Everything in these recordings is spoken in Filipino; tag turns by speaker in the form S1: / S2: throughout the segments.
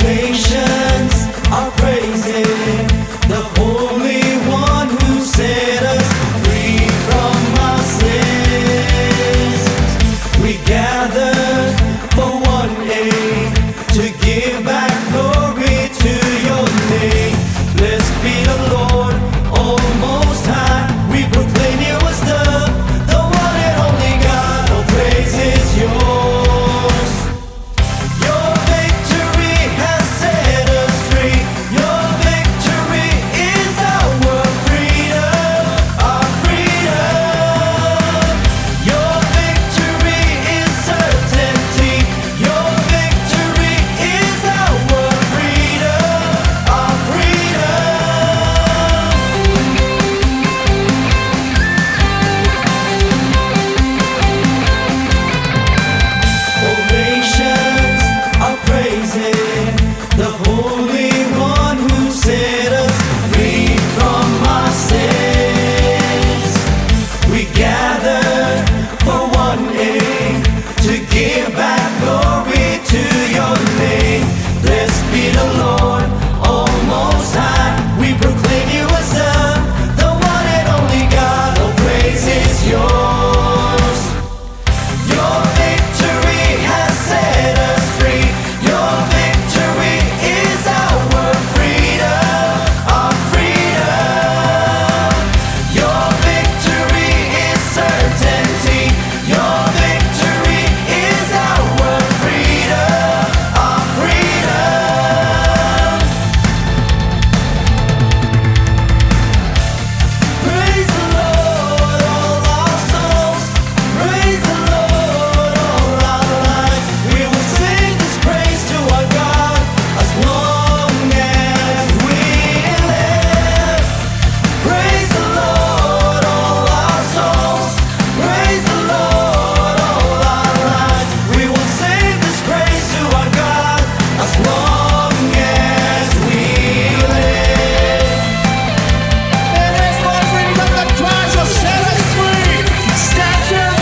S1: nations are praising the Holy One who set us free from our sins. We gather for one aim, to give back glory to your name. Blessed be the Lord, oh Most High. We proclaim you as the one and only God. All praise is yours. Your victory has set us free. Your victory is our freedom, our freedom. Your victory is certainty. Your victory is our freedom, our freedom. All nations are praising the Holy One who set us free from our sins. We gather for one aim, to give back glory to your name. Blessed be the Lord, oh Most High. We proclaim you as the one and only God. All praise is yours. Your victory has set us free. Your victory is our freedom, our freedom. Your victory is certainty. Your victory is our freedom, our freedom. Praise the Lord, all our souls. Praise the Lord, all our lives. We will sing this praise to our God as long as we live. Praise the Lord, all our souls. Praise the Lord, all our lives. We will sing this praise to our God as long as we live.
S2: It is the freedom that Christ has set us free. Stand firm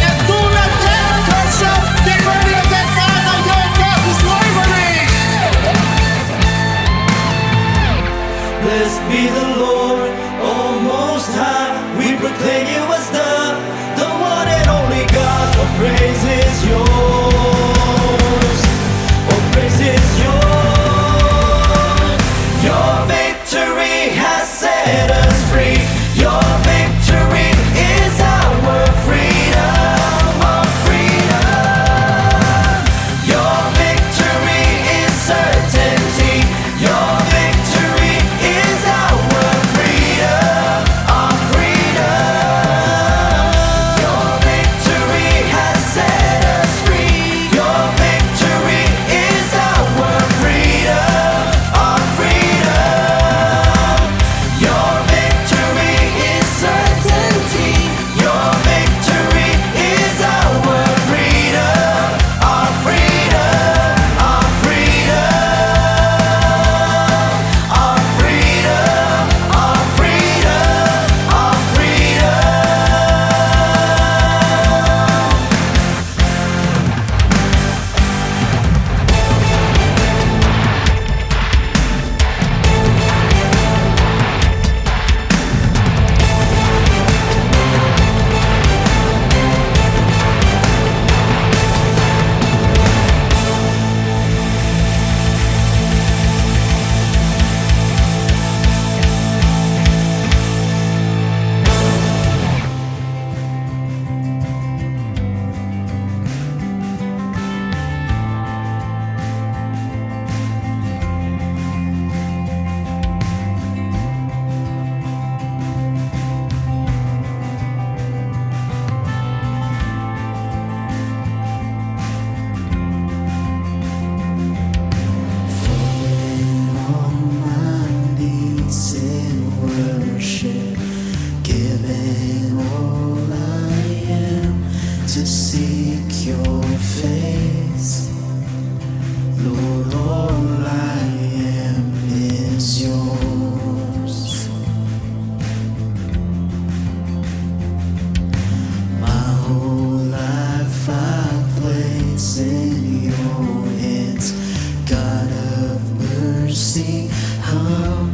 S2: and do not let yourself be burdened by the yoke of slavery.
S1: Blessed be the Lord, oh Most High. We proclaim you as the one and only God. All praise is yours. All praise is yours. Your victory has set us free. Your victory is our freedom, our freedom. Your victory is certainty. Your victory is our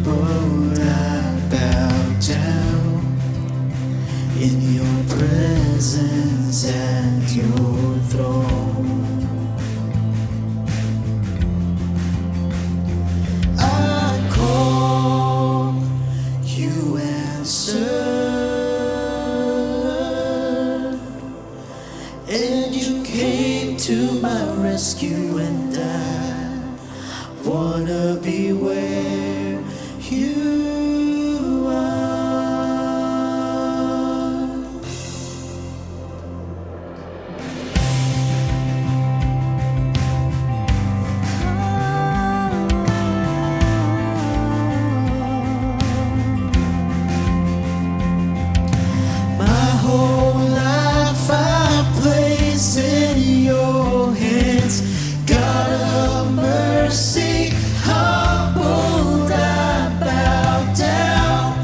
S1: humbled, I bow down in your presence at your throne. I call, you answer, and you came to my rescue, and I wanna be where you are. My whole life I place in your hands. God of mercy, humbled I bow down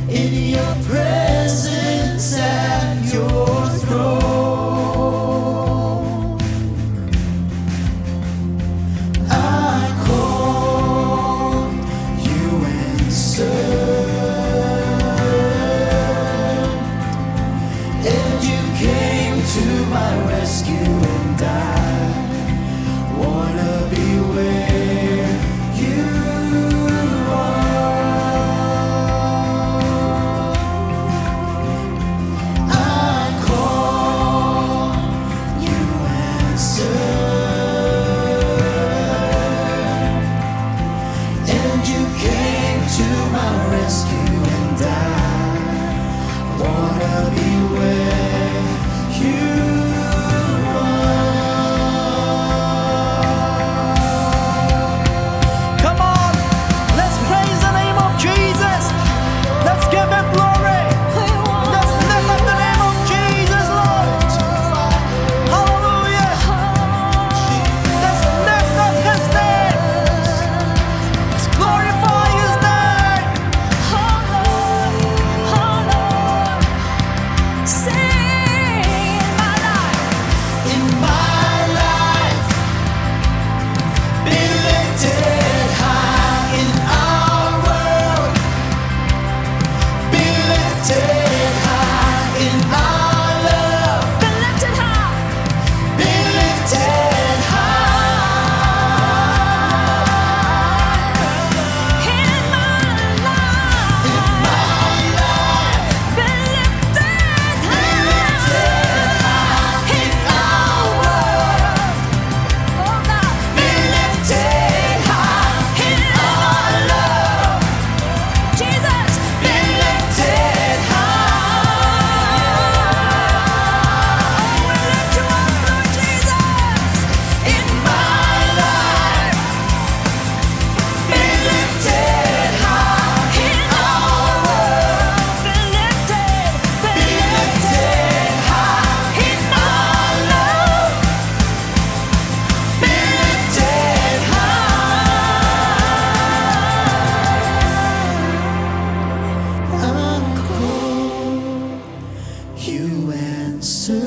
S1: in your presence at your throne. I call, you answer, and you came to my rescue, and I wanna be where you are. I call, you answer, and you came to my rescue, and I wanna be where you are. Come on, let's praise the name of Jesus. Let's give him glory. Let's lift up the name of Jesus, Lord. Hallelujah. Let's lift up his name. Let's glorify his name. In my life, be lifted high. In our world, be lifted high. In our love, be lifted high. In my life, be lifted high. In our world, be lifted high. In our love, Jesus, be lifted high. We lift you up, Lord Jesus. In my life, be lifted high. In our world, be lifted high. In our love, be lifted high. I call, you answered,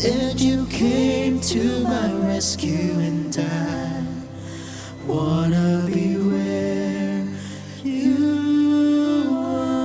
S1: and you came to my rescue, and I wanna be where you are.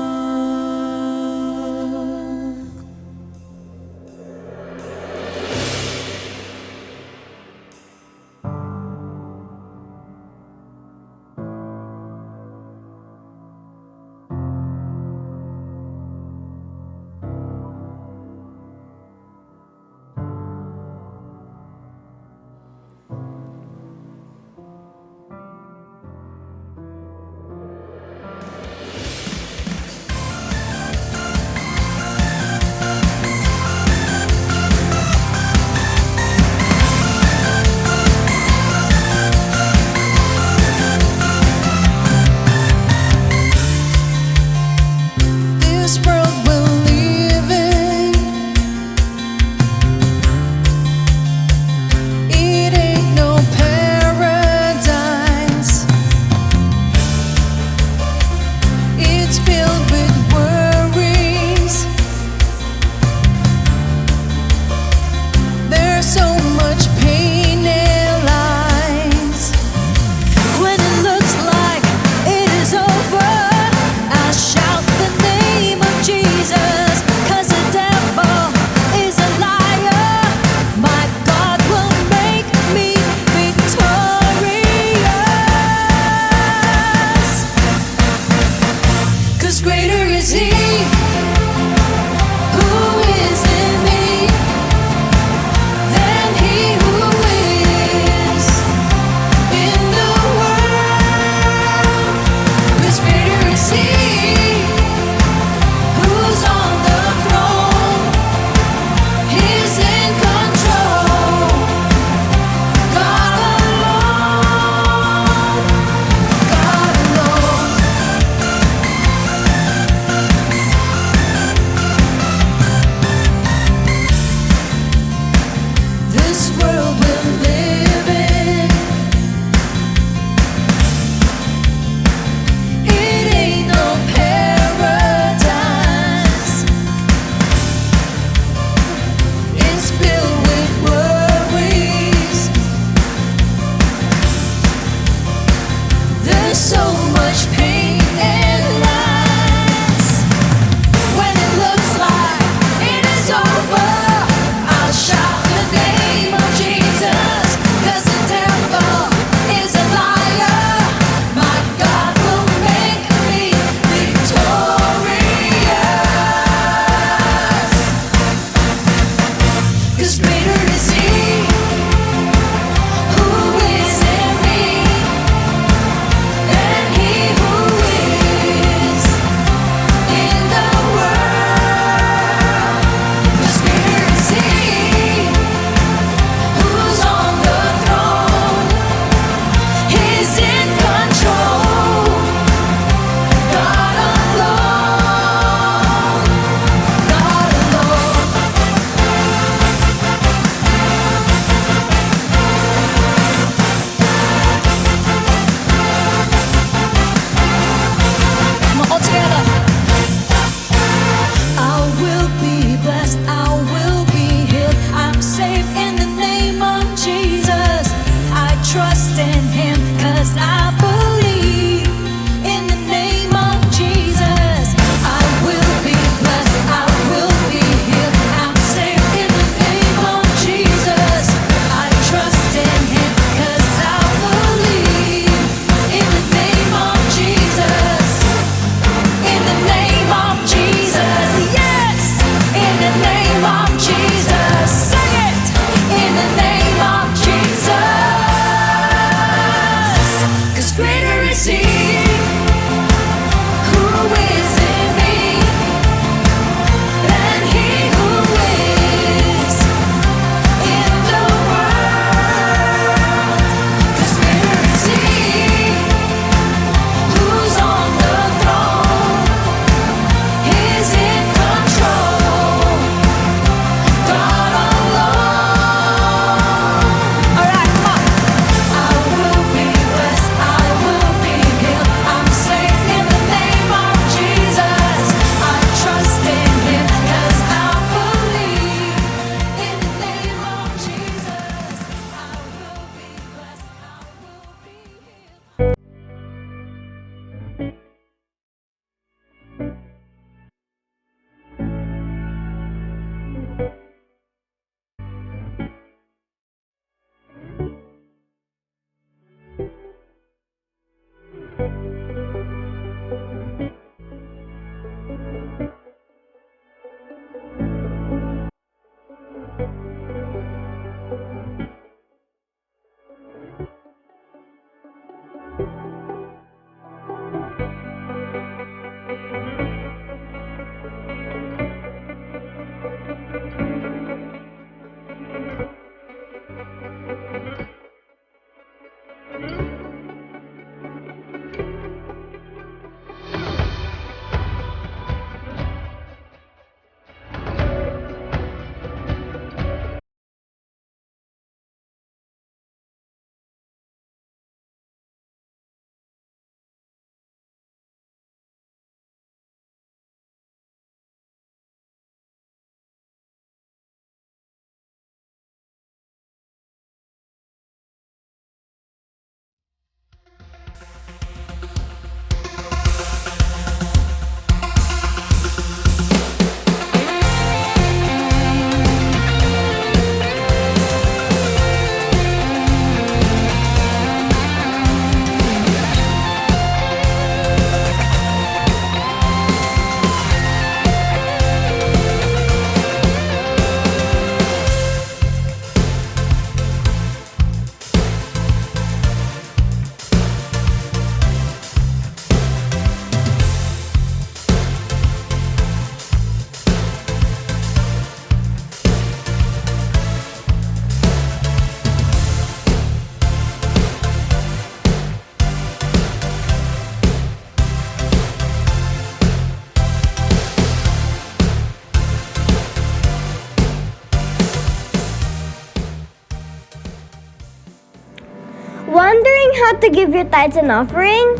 S3: Wondering how to give your tithes and offering?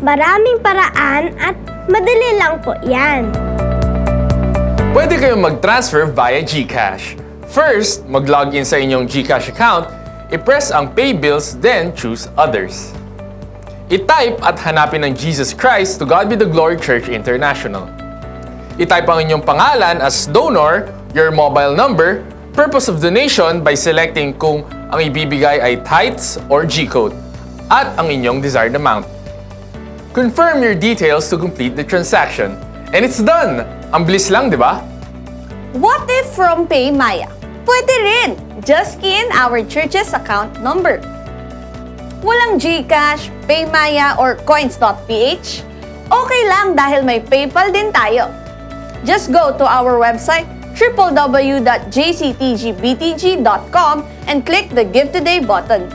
S3: Maraming paraan at madali lang po yan.
S4: Pwede kayong mag-transfer via GCash. First, mag-login sa inyong GCash account, i-press ang Pay Bills, then choose Others. I-type at hanapin ang Jesus Christ to God be the Glory Church International. I-type ang inyong pangalan as donor, your mobile number, purpose of donation by selecting kung ang ibibigay ay tithes or G-code, at ang inyong desired amount. Confirm your details to complete the transaction. And it's done! Ang bilis lang, di ba?
S5: What if from PayMaya? Pwede rin! Just key in our church's account number. Walang GCash, PayMaya, or coins.ph? Okay lang dahil may PayPal din tayo. Just go to our website www.jctgbtg.com and click the Give Today button.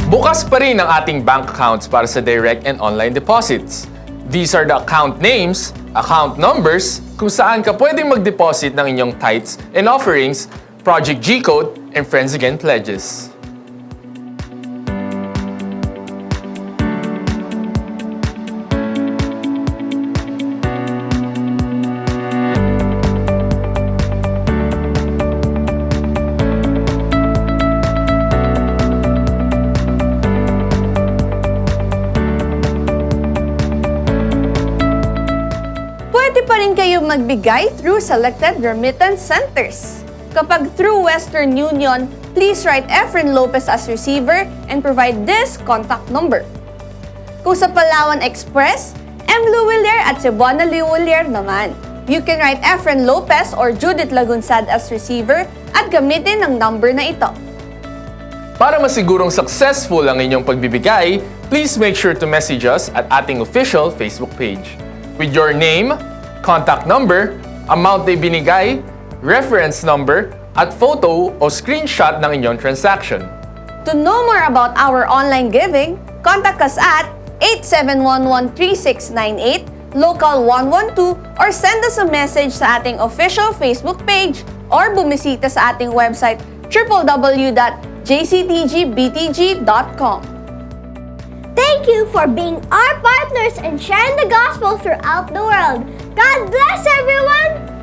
S4: Bukas pa rin ang ating bank accounts para sa direct and online deposits. These are the account names, account numbers, kung saan ka pwedeng mag-deposit ng inyong tithes and offerings, Project G-Code, and Friends Again pledges.
S5: Pwede pa rin kayo magbigay through selected remittance centers. Kapag through Western Union, please write Efren Lopez as receiver and provide this contact number. Kung sa Palawan Express, M. Luwilier at Cebuana Luwilier naman. You can write Efren Lopez or Judith Lagunsad as receiver at gamitin ang number na ito.
S4: Para masigurong successful ang inyong pagbibigay, please make sure to message us at ating official Facebook page. With your name, contact number, amount na ibinigay, reference number, at photo o screenshot ng inyong transaction.
S5: To know more about our online giving, contact us at 87113698, local 112, or send us a message sa ating official Facebook page or bumisita sa ating website www.jctgbtg.com.
S3: Thank you for being our partners and sharing the gospel throughout the world. God bless everyone!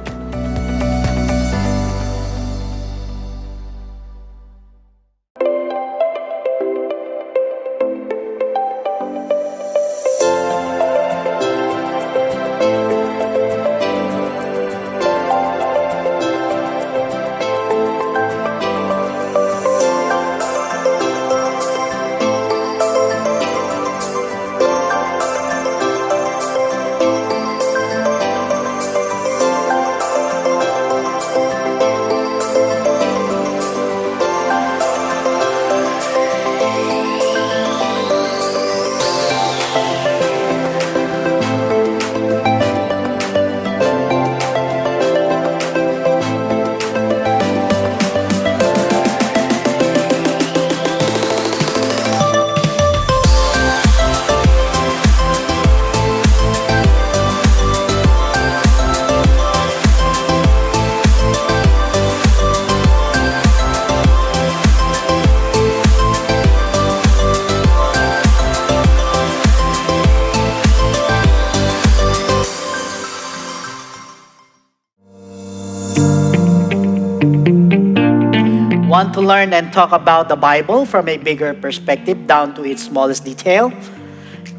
S6: Want to learn and talk about the Bible from a bigger perspective down to its smallest detail?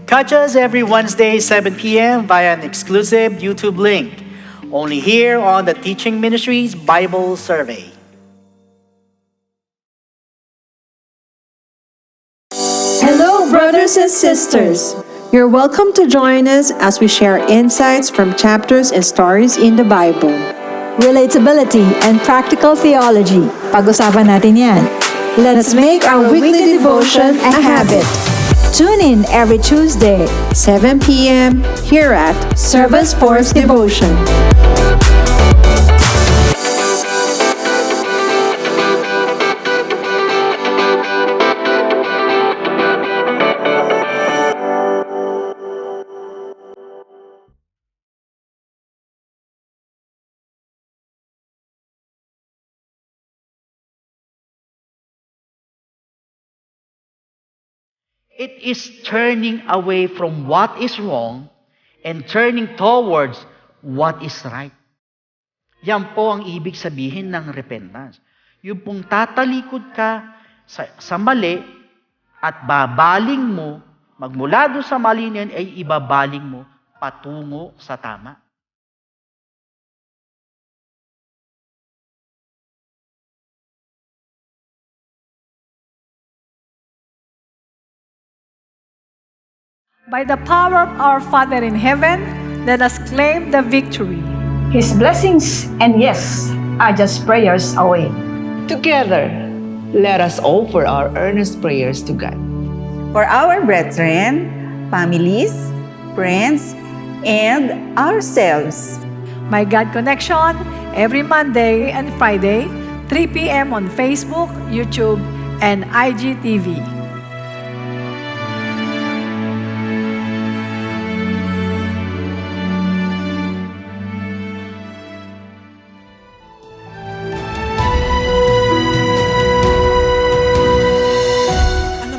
S6: Catch us every Wednesday, 7 p.m. via an exclusive YouTube link. Only here on the Teaching Ministries Bible Survey.
S7: Hello, brothers and sisters. You're welcome to join us as we share insights from chapters and stories in the Bible.
S8: Relatability and practical theology. Pag-usapan natin yan. Let's make our weekly devotion a habit. Tune in every Tuesday,
S7: 7 p.m. here at
S8: Servants Force Devotion.
S6: It is turning away from what is wrong and turning towards what is right. Yan po ang ibig sabihin ng repentance. Yung pong tatalikod ka sa mali at babaling mo, magmula doon sa mali na yan ay ibabaling mo patungo sa tama.
S9: By the power of our Father in heaven, let us claim the victory.
S10: His blessings and yes are just prayers away.
S11: Together, let us offer our earnest prayers to God.
S12: For our brethren, families, friends, and ourselves.
S9: My God Connection, every Monday and Friday, 3 p.m. on Facebook, YouTube, and IGTV.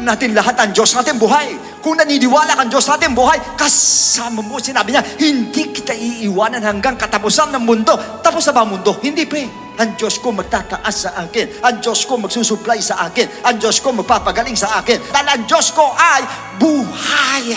S13: Natin lahat ang Diyos natin buhay. Kung naniniwala kang Diyos natin buhay, kasama mo, sinabi niya, hindi kita iiwanan hanggang katapusan ng mundo. Tapos na ba ang mundo? Hindi pa. Ang Diyos ko magtataas sa akin. Ang Diyos ko magsusupply sa akin. Ang Diyos ko magpapagaling sa akin. Dahil ang Diyos ko ay buhay.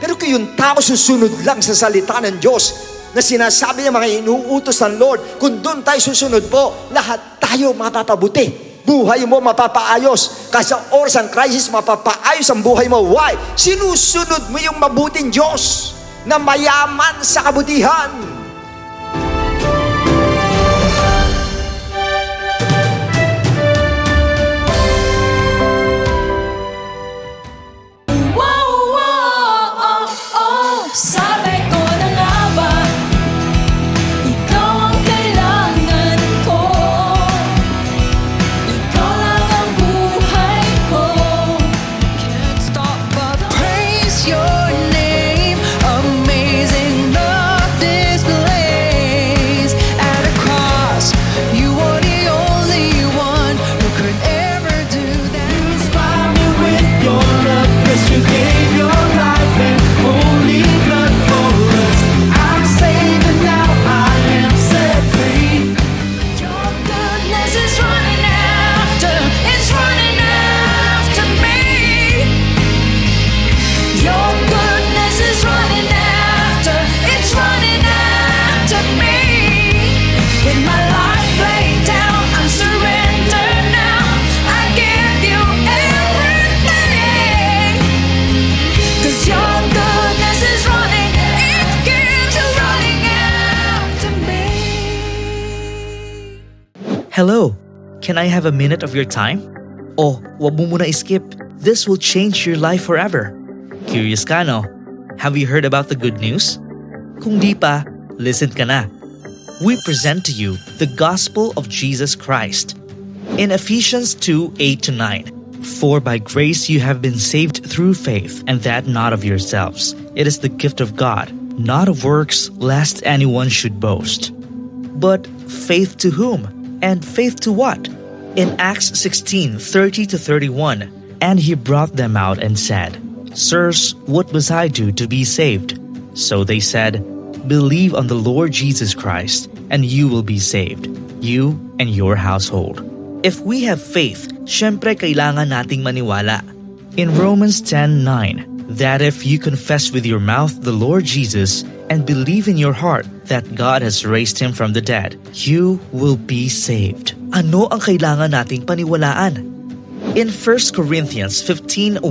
S13: Pero kung yung tao susunod lang sa salita ng Diyos, na sinasabi niya mga inuutos ng Lord, kung doon tayo susunod po, lahat tayo mapapabuti. Buhay mo mapapaayos. Kasi sa oras ng crisis, mapapaayos ang buhay mo. Why? Sinusunod mo yung mabuting Diyos na mayaman sa kabutihan.
S1: Sabi ko na nga ba, ikaw ang kailangan ko. Ikaw lang ang buhay ko. Can't stop but praise your name. Amazing love displays at a cross. You are the only one who could ever do that. You inspire me with your love, 'cause you gave your life and holy blood for us. I'm saved and now I am set free. Your goodness is running after, it's running after me. Your goodness is running after, it's running after me. With my life laid down, I'm surrendered now. I give you everything. 'Cause your goodness is running, it keeps running after me.
S14: Hello, can I have a minute of your time? Oh, wag mo muna skip. This will change your life forever. Curious ka, no? Have you heard about the good news? Kung di pa, listen ka na. We present to you the gospel of Jesus Christ. In Ephesians 2:8-9, for by grace you have been saved through faith, and that not of yourselves. It is the gift of God, not of works, lest anyone should boast. But faith to whom? And faith to what? In Acts 16:30-31, and he brought them out and said, Sirs, what must I do to be saved? So they said, Believe on the Lord Jesus Christ, and you will be saved, you and your household. If we have faith, syempre kailangan nating maniwala. In Romans 10:9, that if you confess with your mouth the Lord Jesus and believe in your heart that God has raised Him from the dead, you will be saved. Ano ang kailangan nating paniwalaan? In 1 Corinthians 15:1-4,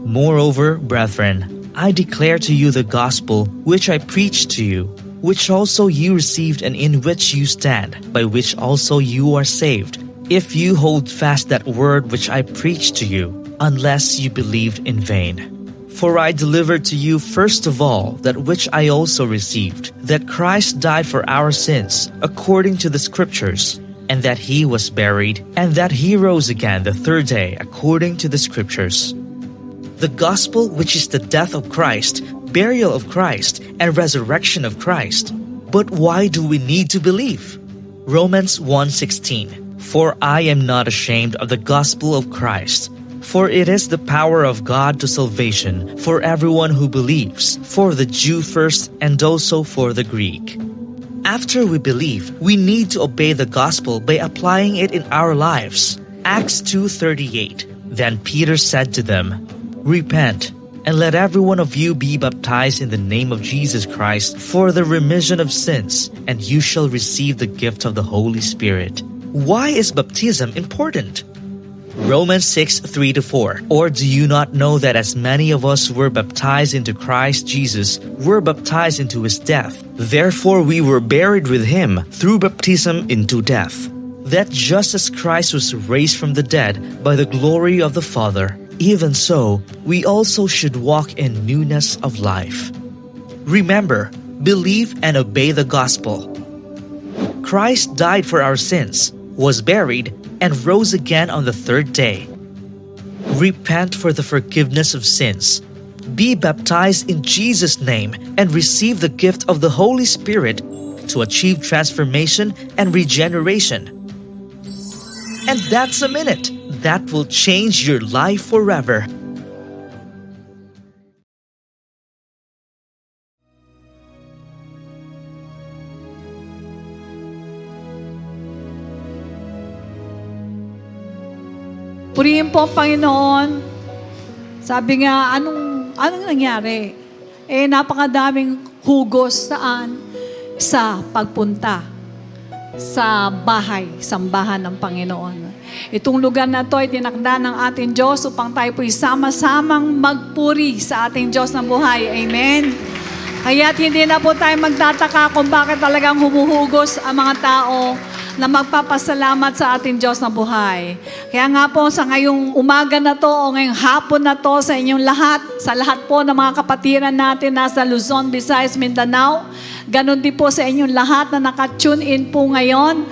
S14: moreover, brethren, I declare to you the gospel which I preached to you, which also you received and in which you stand, by which also you are saved, if you hold fast that word which I preached to you, unless you believed in vain. For I delivered to you first of all that which I also received, that Christ died for our sins, according to the Scriptures, and that He was buried, and that He rose again the third day, according to the Scriptures. The gospel, which is the death of Christ, burial of Christ, and resurrection of Christ. But why do we need to believe? Romans 1:16, for I am not ashamed of the gospel of Christ, for it is the power of God to salvation for everyone who believes, for the Jew first and also for the Greek. After we believe, we need to obey the gospel by applying it in our lives. Acts 2:38, then Peter said to them, repent, and let every one of you be baptized in the name of Jesus Christ for the remission of sins, and you shall receive the gift of the Holy Spirit. Why is baptism important? Romans 6:3-4, or do you not know that as many of us were baptized into Christ Jesus were baptized into His death? Therefore we were buried with Him through baptism into death, that just as Christ was raised from the dead by the glory of the Father, even so we also should walk in newness of life. Remember, believe and obey the gospel. Christ died for our sins, was buried, and rose again on the third day. Repent for the forgiveness of sins. Be baptized in Jesus' name and receive the gift of the Holy Spirit to achieve transformation and regeneration. And that's a minute. That will change your life forever.
S9: Purihin po ang Panginoon. Sabi nga, anong nangyari? Napakadaming hugos saan? Sa pagpunta sa bahay, sambahan ng Panginoon. Itong lugar na ito ay tinakda ng ating Diyos upang tayo po'y sama-samang magpuri sa ating Diyos ng buhay. Amen. Kaya't hindi na po tayo magtataka kung bakit talagang humuhugos ang mga tao na magpapasalamat sa ating Diyos na buhay. Kaya nga po sa ngayong umaga na to o ngayong hapon na to sa inyong lahat, sa lahat po ng mga kapatiran natin nasa Luzon, Visayas, Mindanao, ganon din po sa inyong lahat na naka-tune in po ngayon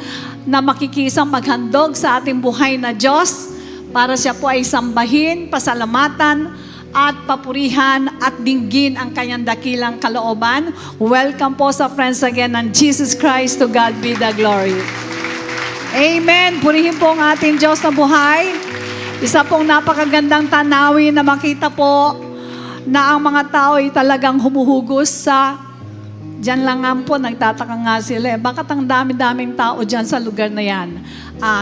S9: na makikisang maghandog sa ating buhay na Diyos para siya po ay sambahin, pasalamatan, at papurihan at dinggin ang kanyang dakilang kalooban. Welcome po sa Friends Again ng Jesus Christ. To God be the glory. Amen. Purihin po ang ating Diyos na buhay. Isa pong napakagandang tanawin na makita po na ang mga tao ay talagang humuhugos sa diyan lang nga po, nagtataka nga sila. Bakit ang dami-daming tao dyan sa lugar na yan?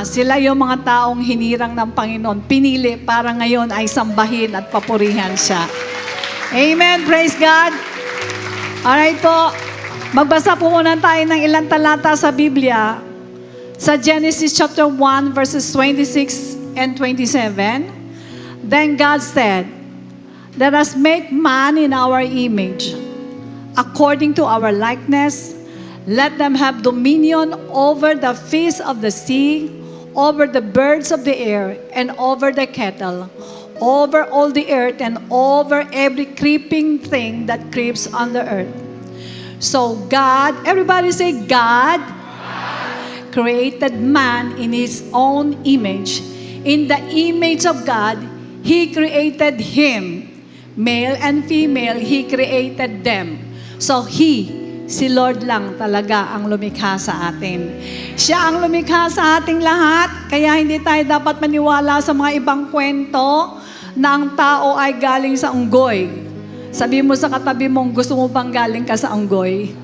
S9: Sila yung mga taong hinirang ng Panginoon, pinili para ngayon ay sambahin at papurihan siya. Amen. Praise God. Alright po. Magbasa po muna tayo ng ilang talata sa Biblia. Sa Genesis chapter 1 verses 26 and 27. Then God said, let us make man in our image, according to our likeness. Let them have dominion over the fish of the sea, over the birds of the air, and over the cattle, over all the earth, and over every creeping thing that creeps on the earth. So God, everybody say God, created man in His own image. In the image of God, He created him. Male and female, He created them. So si Lord lang talaga ang lumikha sa atin. Siya ang lumikha sa ating lahat, kaya hindi tayo dapat maniwala sa mga ibang kwento na ang tao ay galing sa unggoy. Sabi mo sa katabi mong, gusto mo bang galing ka sa unggoy?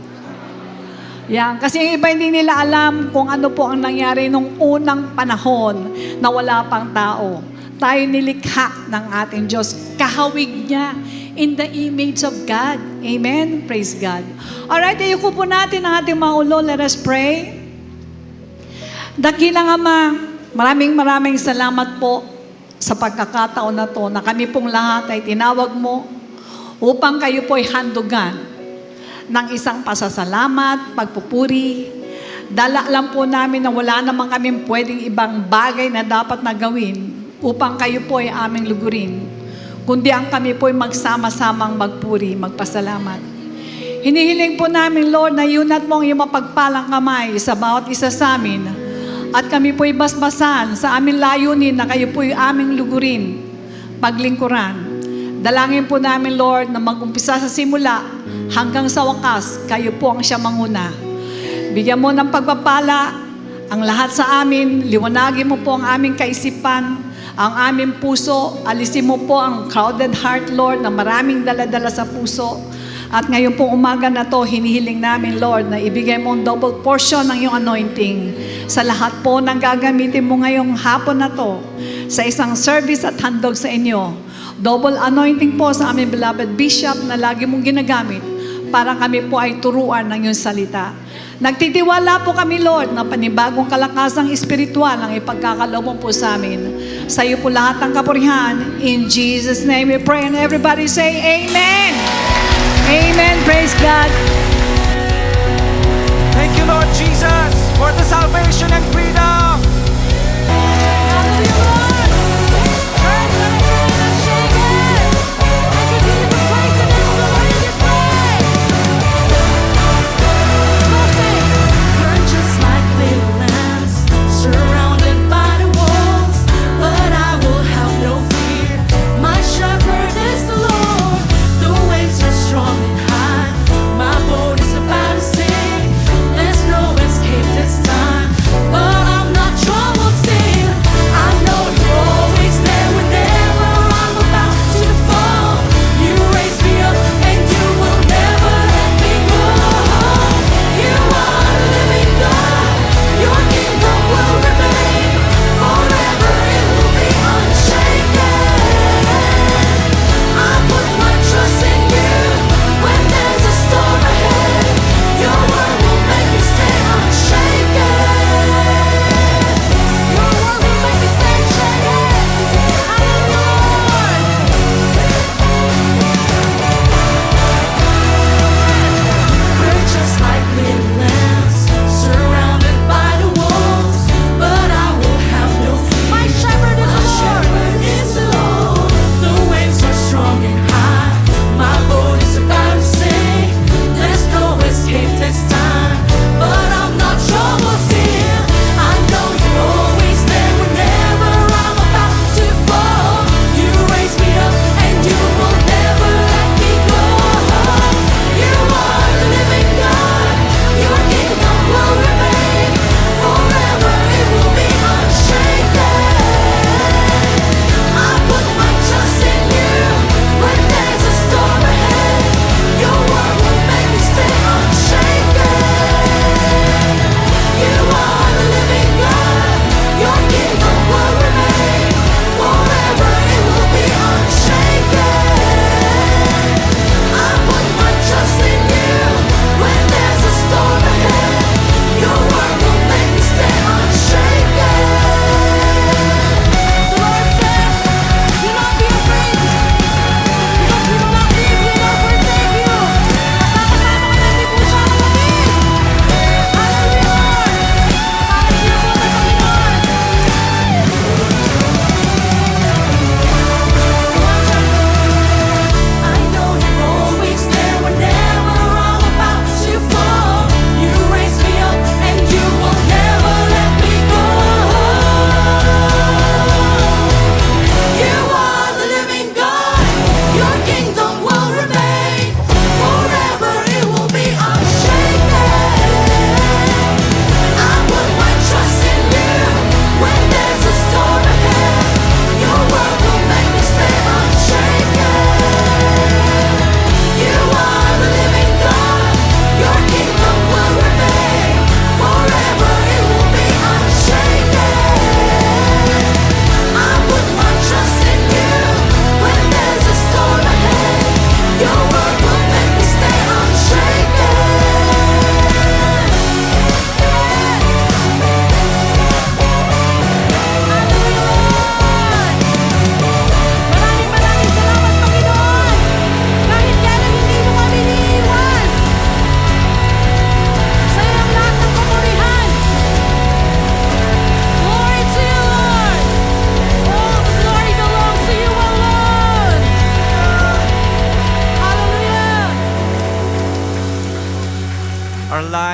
S9: Yan, kasi yung iba hindi nila alam kung ano po ang nangyari nung unang panahon na wala pang tao. Tayo nilikha ng ating Diyos. Kahawig niya in the image of God. Amen? Praise God. Alright, ayuko po natin ang ating mga ulo. Let us pray. Dakilang Ama, maraming salamat po sa pagkakataon na to na kami pong lahat ay tinawag mo upang kayo po ay handugan ng isang pasasalamat, pagpupuri. Dala lang po namin na wala naman kaming pwedeng ibang bagay na dapat na gawin upang kayo po ay aming lugurin, kundi ang kami po ay magsama-samang magpuri, magpasalamat. Hinihiling po namin, Lord, na yunat mo ang iyong mapagpalang kamay sa bawat isa sa amin at kami po ay basbasan sa aming layunin na kayo po ay aming lugurin, paglingkuran. Dalangin po namin, Lord, na mag-umpisa sa simula hanggang sa wakas, kayo po ang siya manguna. Bigyan mo ng pagpapala ang lahat sa amin, liwanagin mo po ang aming kaisipan, ang aming puso, alisin mo po ang crowded heart, Lord, na maraming dala-dala sa puso. At ngayon pong umaga na to, hinihiling namin, Lord, na ibigay mo ang double portion ng iyong anointing sa lahat po ng gagamitin mo ngayong hapon na to, sa isang service at handog sa inyo. Double anointing po sa aming beloved Bishop na lagi mong ginagamit para kami po ay turuan ng iyong salita. Nagtitiwala po kami, Lord, na panibagong kalakasang espiritual ang ipagkakaloob mo po sa amin. Sa iyo po lahat ng kapurihan. In Jesus' name we pray, and everybody say Amen. Amen. Praise God.
S1: Thank you, Lord Jesus, for the salvation and freedom.
S15: We're just like little lambs, surrounded by the wolves, but I will have no fear. My shepherd is the Lord. The waves are strong and high. My boat is about to sink. There's no escape this time. But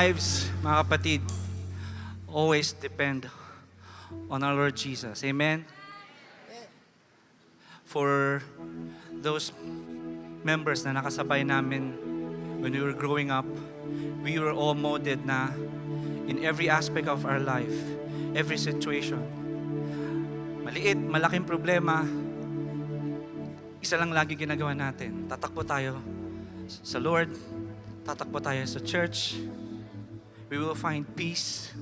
S16: lives, mga kapatid, always depend on our Lord Jesus. Amen? For those members na nakasabay namin when we were growing up, we were all molded na in every aspect of our life, every situation. Maliit, malaking problema, isa lang lagi ginagawa natin. Tatakbo tayo sa Lord, tatakbo tayo sa church. We will find peace.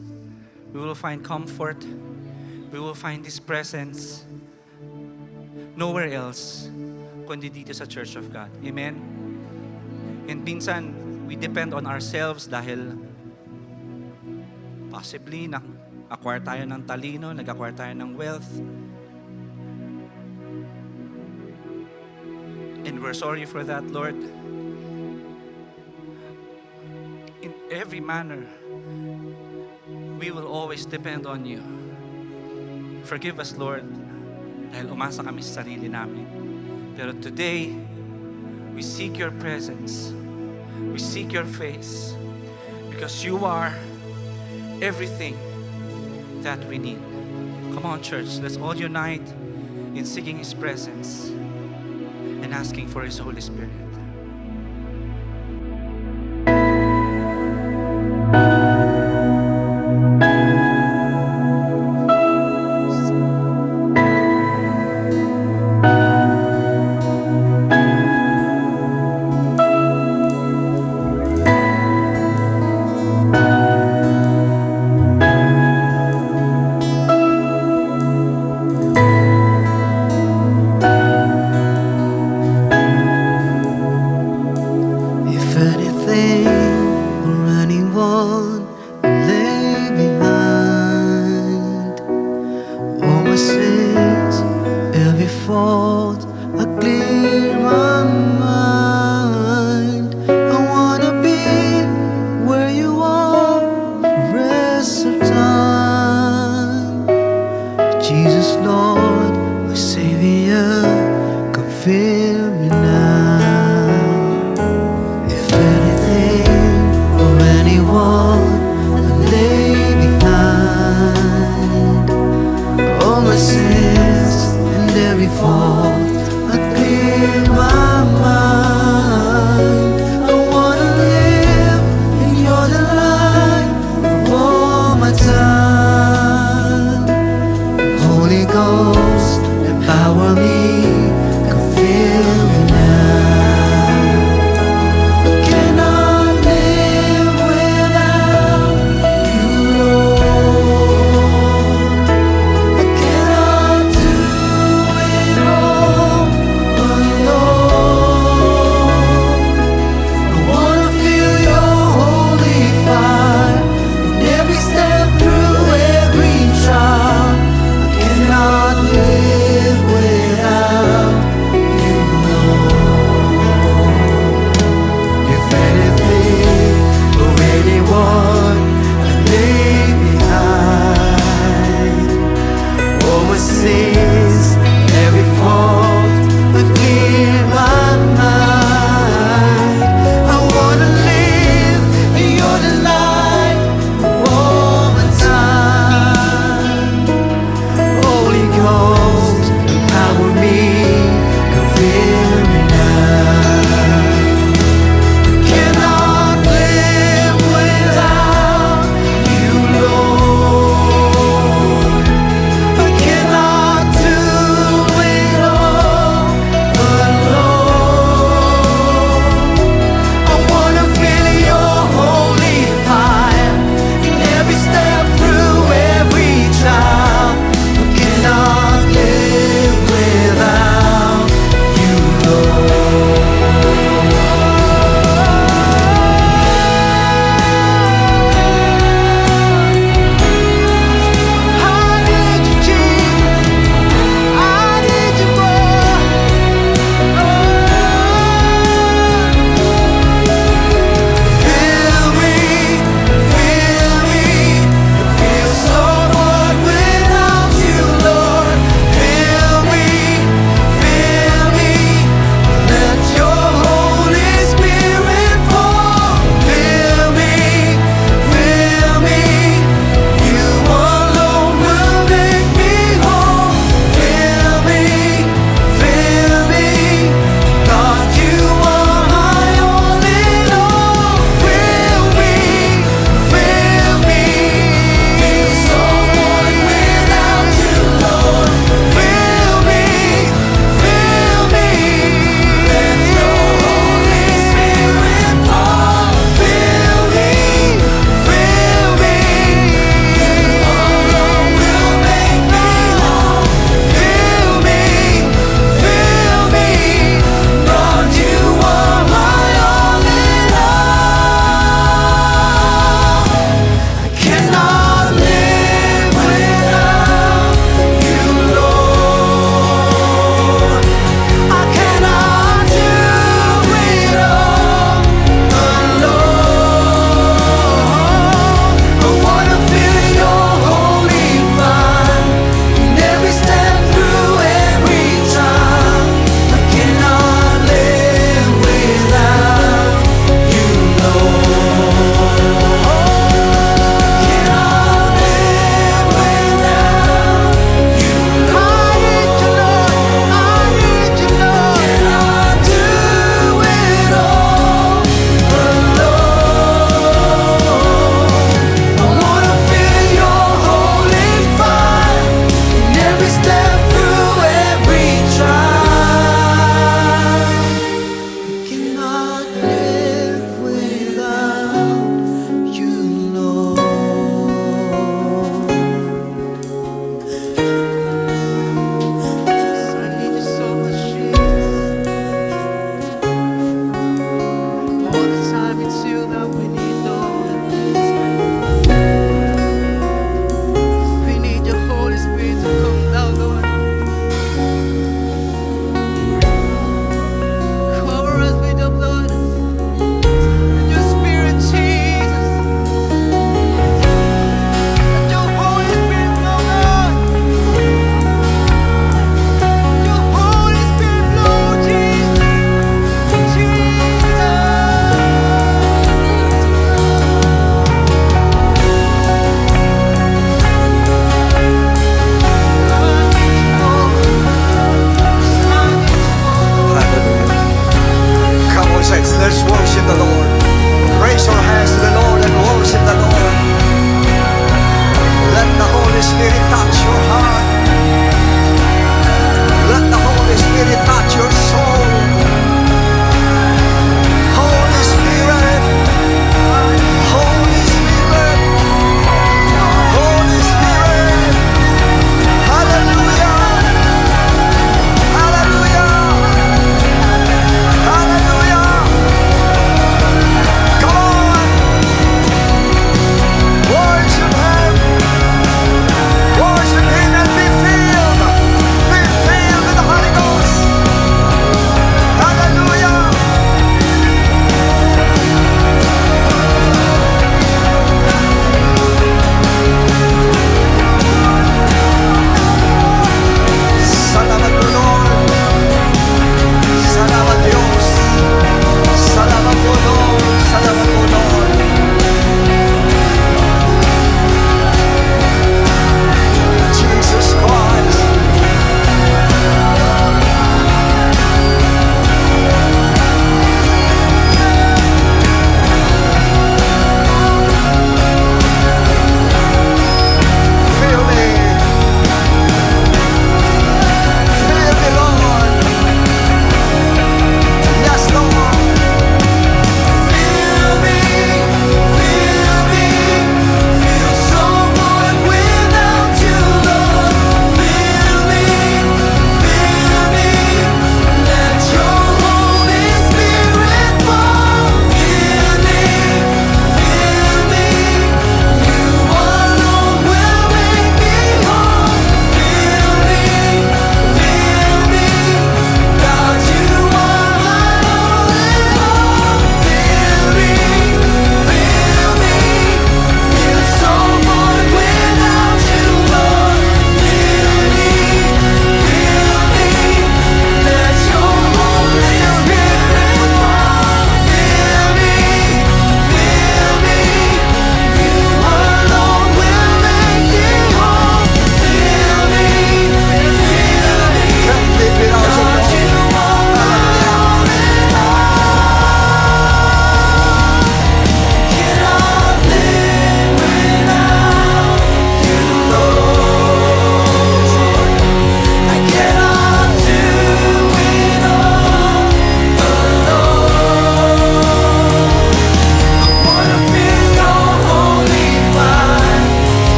S16: We will find comfort. We will find His presence nowhere else kundi dito sa Church of God. Amen? And minsan, we depend on ourselves dahil possibly acquire tayo ng talino, nag-acquire tayo ng wealth. And we're sorry for that, Lord. In every manner, we will always depend on You. Forgive us, Lord, dahil umasa kami sa sarili namin. Pero today, we seek Your presence. We seek Your face because You are everything that we need. Come on, church, let's all unite in seeking His presence and asking for His Holy Spirit.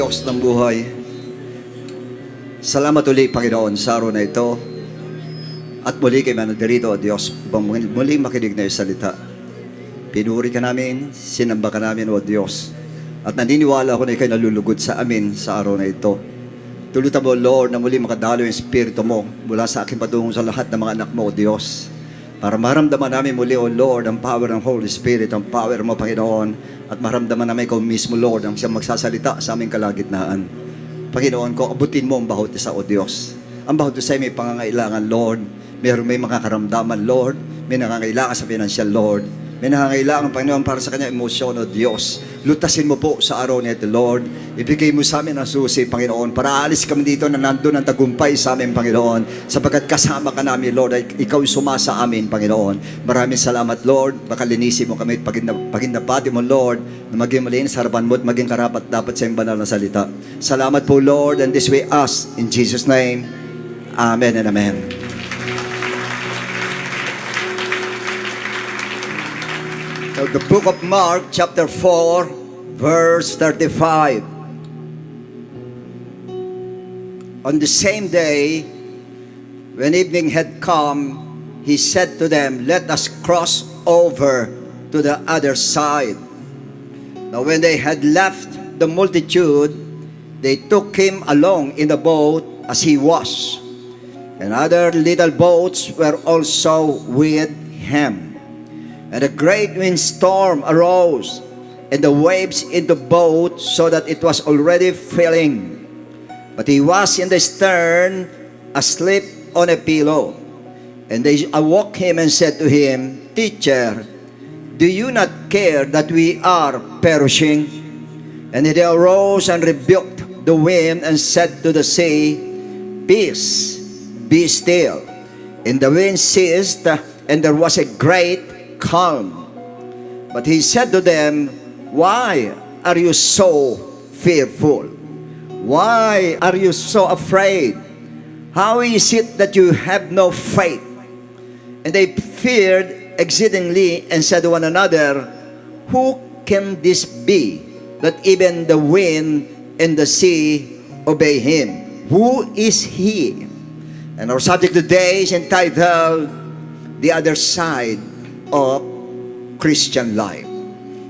S13: Diyos ng buhay. Salamat uli, Panginoon, sa araw na ito. At muli kayo manandirito, O Diyos, upang muling makinig na iyong salita. Pinuri ka namin, sinamba ka namin, O Diyos. At naniniwala ako na ikaw'y nalulugod sa amin sa araw na ito. Tulutan mo, Lord, na muli makadalo yung Espiritu mo mula sa aking patungo sa lahat ng mga anak mo, O Diyos. Para maramdaman namin muli, O Lord, ang power ng Holy Spirit, ang power mo, Panginoon. At maramdaman namin ikaw mismo, Lord, ang siyang magsasalita sa aming kalagitnaan. Panginoon ko, abutin mo ang bawat isa, O Diyos. Ang bawat isa may pangangailangan, Lord. May makakaramdaman, Lord. May nangangailangan sa financial, Lord. May nangangailangan, Panginoon, para sa kanyang emosyon, O Diyos. Lutasin mo po sa araw nito, Lord. Ibigay mo sa amin ang susi, Panginoon, para aalis kami dito na nandun ang tagumpay sa amin, Panginoon. Sapagkat kasama ka namin, Lord, ay ikaw sumasa amin, Panginoon. Maraming salamat, Lord. Bakalinisin mo kami at paginapati mo, Lord, na maging malinis sa harapan mo at maging karapat dapat sa iyong banal na salita. Salamat po, Lord, and this way us, in Jesus' name. Amen and amen. Now, the book of Mark, chapter 4, verse 35. On the same day, when evening had come, he said to them, "Let us cross over to the other side." Now, when they had left the multitude, they took him along in the boat as he was, and other little boats were also with him. And a great windstorm arose, and the waves in the boat, so that it was already filling. But he was in the stern, asleep on a pillow. And they awoke him and said to him, "Teacher, do you not care that we are perishing?" And he arose and rebuked the wind and said to the sea, "Peace, be still." And the wind ceased, and there was a great calm. But he said to them, "Why are you so fearful? Why are you so afraid? How is it that you have no faith?" And they feared exceedingly and said to one another, "Who can this be, that even the wind and the sea obey him? Who is he?" And our subject today is entitled, "The Other Side of Christian Life."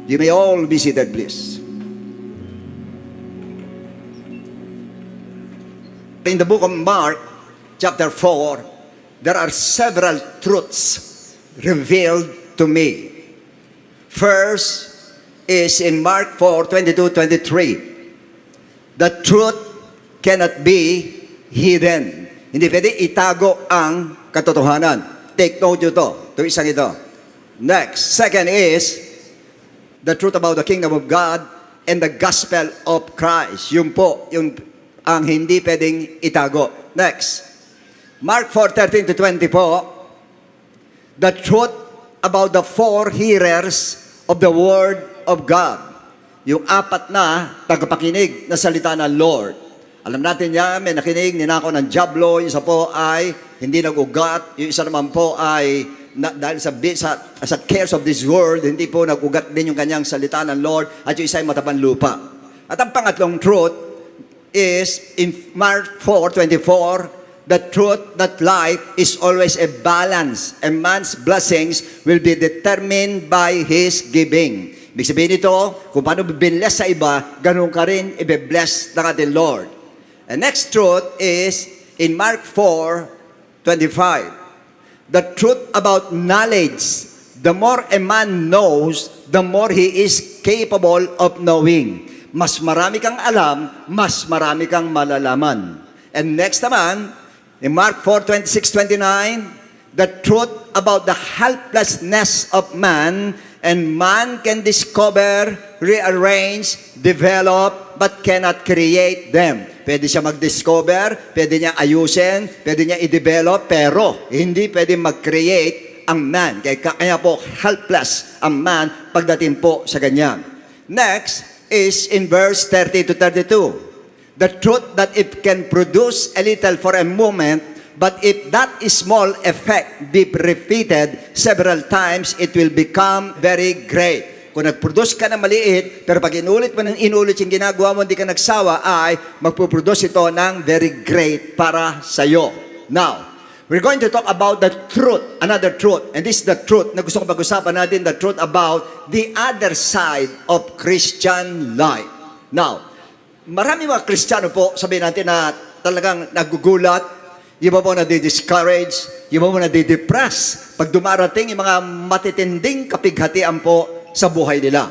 S13: You may all be seated, please. In the book of Mark, chapter 4, there are several truths revealed to me. First is in Mark 4, 22-23. The truth cannot be hidden. Hindi pwede itago ang katotohanan. Take note ito. Ito isang ito. Next, second is the truth about the kingdom of God and the gospel of Christ. Yun po, yung ang hindi pwedeng itago. Next, Mark 4:13-20 po, the truth about the four hearers of the word of God. Yung apat na tagapakinig na salita ng Lord. Alam natin yan, may nakinig, ninako ng dyablo, yung isa po ay hindi nag-ugat, yung isa naman po ay dahil sa cares of this world, hindi po nag-ugat din yung kanyang salita ng Lord, at yung isa ay matapan lupa. At ang pangatlong truth is in Mark 4:24, the truth that life is always a balance, and man's blessings will be determined by his giving. Ibig sabihin nito, kung paano bibless sa iba, ganun ka rin i-bless ng ating Lord. And next truth is in Mark 4:25. The truth about knowledge. The more a man knows, the more he is capable of knowing. Mas marami kang alam, mas marami kang malalaman. And next naman, in Mark 4:26-29, the truth about the helplessness of man, and man can discover, rearrange, develop, but cannot create them. Pwede siya mag-discover, pwede niya ayusin, pwede niya i-develop, pero hindi pwede mag-create ang man. Kaya po, helpless ang man pagdating po sa ganyan. Next is in verse 30-32. The truth that it can produce a little for a moment, but if that small effect be repeated several times, it will become very great. Kung nag-produce ka ng maliit, pero pag inulit mo ng inulit yung ginagawa mo, hindi ka nagsawa, ay magpuproduce ito ng very great para sa'yo. Now, we're going to talk about the truth, another truth. And this is the truth na gusto ko pag-usapan natin, the truth about the other side of Christian life. Now, marami mga Kristiyano po, sabihin natin na talagang nagugulat, yung iba po nadi-discourage, yung iba po nadi-depress pag dumarating yung mga matitinding kapighatian po sa buhay nila.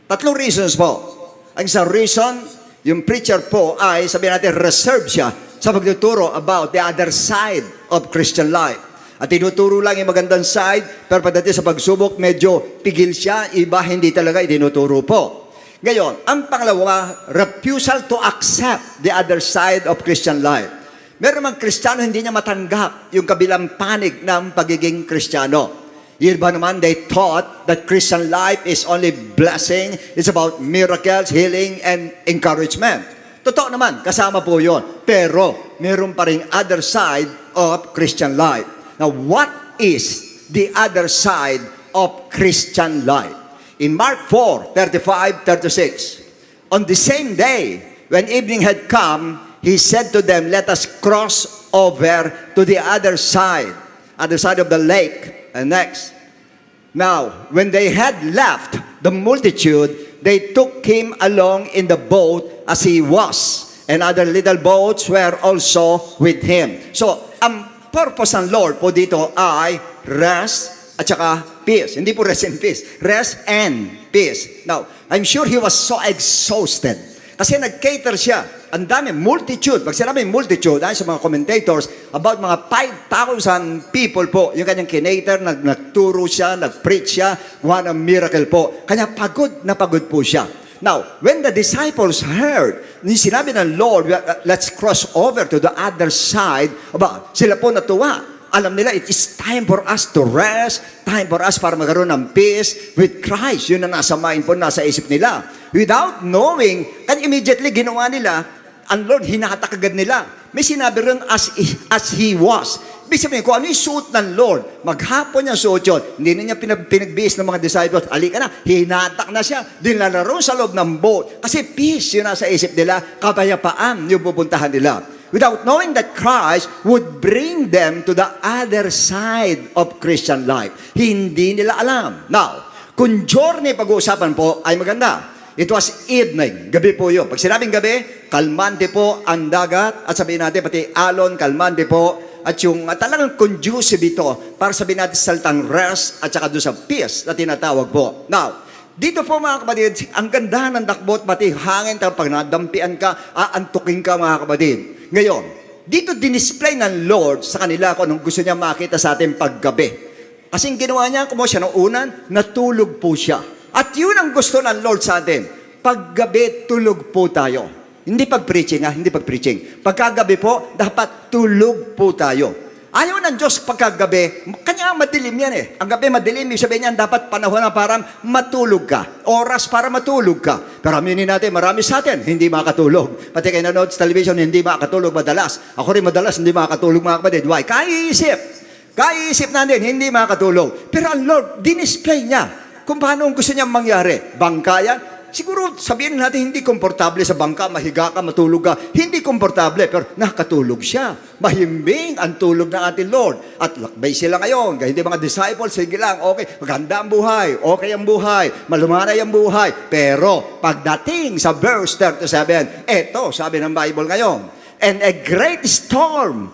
S13: Tatlong reasons po. Ang isang reason, yung preacher po ay, sabihin natin, reserve siya sa pagtuturo about the other side of Christian life. At tinuturo lang yung magandang side, pero pagdating sa pagsubok, medyo pigil siya, iba hindi talaga itinuturo po. Ngayon, ang pangalawa, refusal to accept the other side of Christian life. Meron mga Kristiyano hindi niya matanggap yung kabilang panig ng pagiging Kristiyano. Yun ba naman, they thought that Christian life is only blessing, it's about miracles, healing, and encouragement. Totoo naman, kasama po yun. Pero, meron pa rin other side of Christian life. Now, what is the other side of Christian life? In Mark 4, 35, 36, on the same day, when evening had come, he said to them, let us cross over to the other side of the lake. And next, now, when they had left the multitude, they took him along in the boat as he was, and other little boats were also with him. So, ang purpose ng Lord po dito ay rest at saka peace. Hindi po rest and peace. Rest and peace. Now, I'm sure he was so exhausted. Kasi nag-cater siya. Ang dami, multitude. Pag sinabi multitude, sa mga commentators, about mga 5,000 people po, yung kanyang kinater, nagturo siya, nag-preach siya, gawa ng miracle po. Kanya pagod na pagod po siya. Now, when the disciples heard, sinabi ng Lord, let's cross over to the other side, sila po natuwa. Alam nila, it is time for us to rest, time for us para magkaroon ng peace with Christ. Yun na nasa mind po, nasa isip nila. Without knowing, kan immediately ginawa nila, ang Lord, hinatak agad nila. May sinabi rin, as he was. Ibig sabihin, kung ano yung suot ng Lord, maghapon niya suot yun. Hindi na niya pinagbihis ng mga disciples, alika na, hinatak na siya, dinalaro sa loob ng boat. Kasi peace yun nasa isip nila, kapayapaan yung pupuntahan nila. Without knowing that Christ would bring them to the other side of Christian life. Hindi nila alam. Now, kung journey pag-uusapan po ay maganda. It was evening. Gabi po yun. Pag sinabing gabi, kalmante po ang dagat. At sabihin natin, pati alon, kalmante po. At yung talagang conducive ito para sabihin natin saltang rest at saka doon sa peace na tinatawag po. Now, dito po mga kapatid, ang ganda ng dakbot, pati hangin, pag nadampian ka, aantukin ka mga kapatid. Ngayon, dito dinisplay ng Lord sa kanila kung anong gusto niya makita sa ating paggabi. Kasi ginawa niya, kung siya noong unan, natulog po siya. At yun ang gusto ng Lord sa atin. Paggabi, tulog po tayo. Hindi pag-preaching, hindi pag-preaching. Pagkagabi po, dapat tulog po tayo. Ayaw ng Diyos pagkagabi, kanya madilim yan Ang gabi madilim, ibig sabihin niyan, dapat panahon na parang matulog ka. Oras para matulog ka. Pero aminin natin, marami sa atin, hindi makatulog. Pati kayo nanood sa television, hindi makatulog madalas. Ako rin madalas, hindi makatulog mga kapatid. Why? Kaiisip natin, hindi makatulog. Pero ang Lord, dinisplay niya kung paano ang gusto niyang mangyari. Bangkaya, siguro sabihin natin hindi komportable sa bangka, mahiga ka, matulog ka. Hindi komportable, pero nakatulog siya. Mahimbing ang tulog ng ating Lord. At lakbay sila ngayon. Kaya hindi mga disciples, sige lang, okay, maganda ang buhay, okay ang buhay, malumanay ang buhay. Pero pagdating sa verse 37, eto, sabi ng Bible ngayon, and a great storm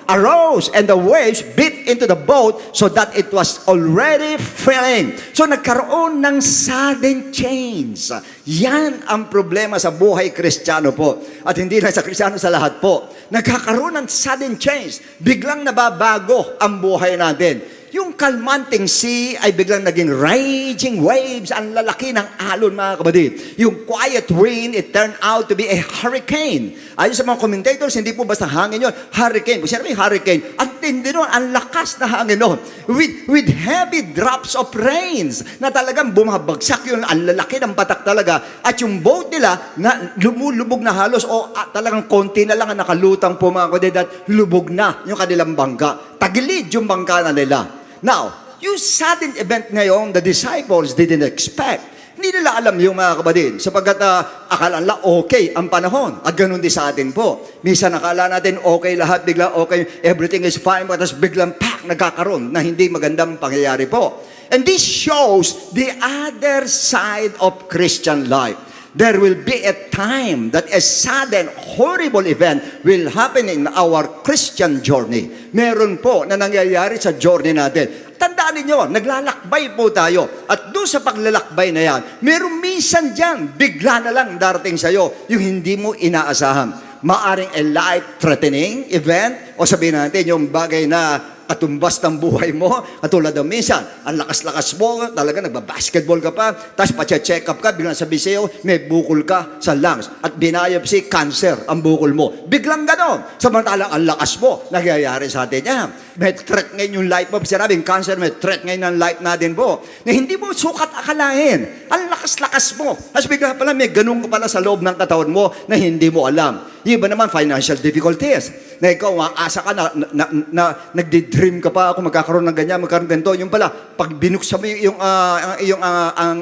S13: arose, and the waves beat into the boat so that it was already filling. So nagkaroon ng sudden change. Yan ang problema sa buhay Kristiyano po. At hindi lang sa Kristiyano, sa lahat po. Nagkakaroon ng sudden change. Biglang nababago ang buhay natin. Yung kalmanting sea ay biglang naging raging waves. Ang lalaki ng alon, mga kapatid. Yung quiet wind, it turned out to be a hurricane. Ayon sa mga commentators, hindi po basta hangin yun. Hurricane. Kung sinabi hurricane, ang tindi nun, ang lakas na hangin nun. With heavy drops of rains na talagang bumabagsak yun. Ang lalaki ng patak talaga. At yung boat nila, na lumulubog na halos o talagang konti na lang ang nakalutang po, mga kapatid, at lubog na yung kanilang bangka. Tagilid yung bangka na nila. Now, yung sudden event ngayon, the disciples didn't expect. Hindi nila alam yung mga kapatid, sapagkat akala nila okay ang panahon. At ganun din sa atin po. Minsan akala natin okay lahat, bigla okay, everything is fine, tapos biglang nagkakaroon na hindi magandang pangyayari po. And this shows the other side of Christian life. There will be a time that a sudden, horrible event will happen in our Christian journey. Meron po na nangyayari sa journey natin. Tandaan ninyo, naglalakbay po tayo. At doon sa paglalakbay na yan, meron minsan dyan, bigla na lang darating sa'yo yung hindi mo inaasahan. Maaring a life-threatening event o sabihin natin yung bagay na katumbas ng buhay mo, at tulad ng minsan, ang lakas-lakas mo, talaga nagbabasketball ka pa, tapos pa-check up ka, biglang sabi sa'yo, may bukol ka sa lungs, at binayopsy, cancer ang bukol mo. Biglang ganon. Samantalang ang lakas mo, nagyayari sa atin yan. May threat ngayon yung life mo, sinabing cancer, may threat ngayon ang life natin po, na hindi mo sukat akalain. Ang lakas-lakas mo. Tapos bigla pala, may ganun ka pala sa loob ng katawan mo na hindi mo alam. Yung iba naman, financial difficulties. Na ikaw, asa ka na nagdi-dream ka pa, ako magkakaroon ng ganyan, magkakaroon ganito. Yung pala, pag binuksan mo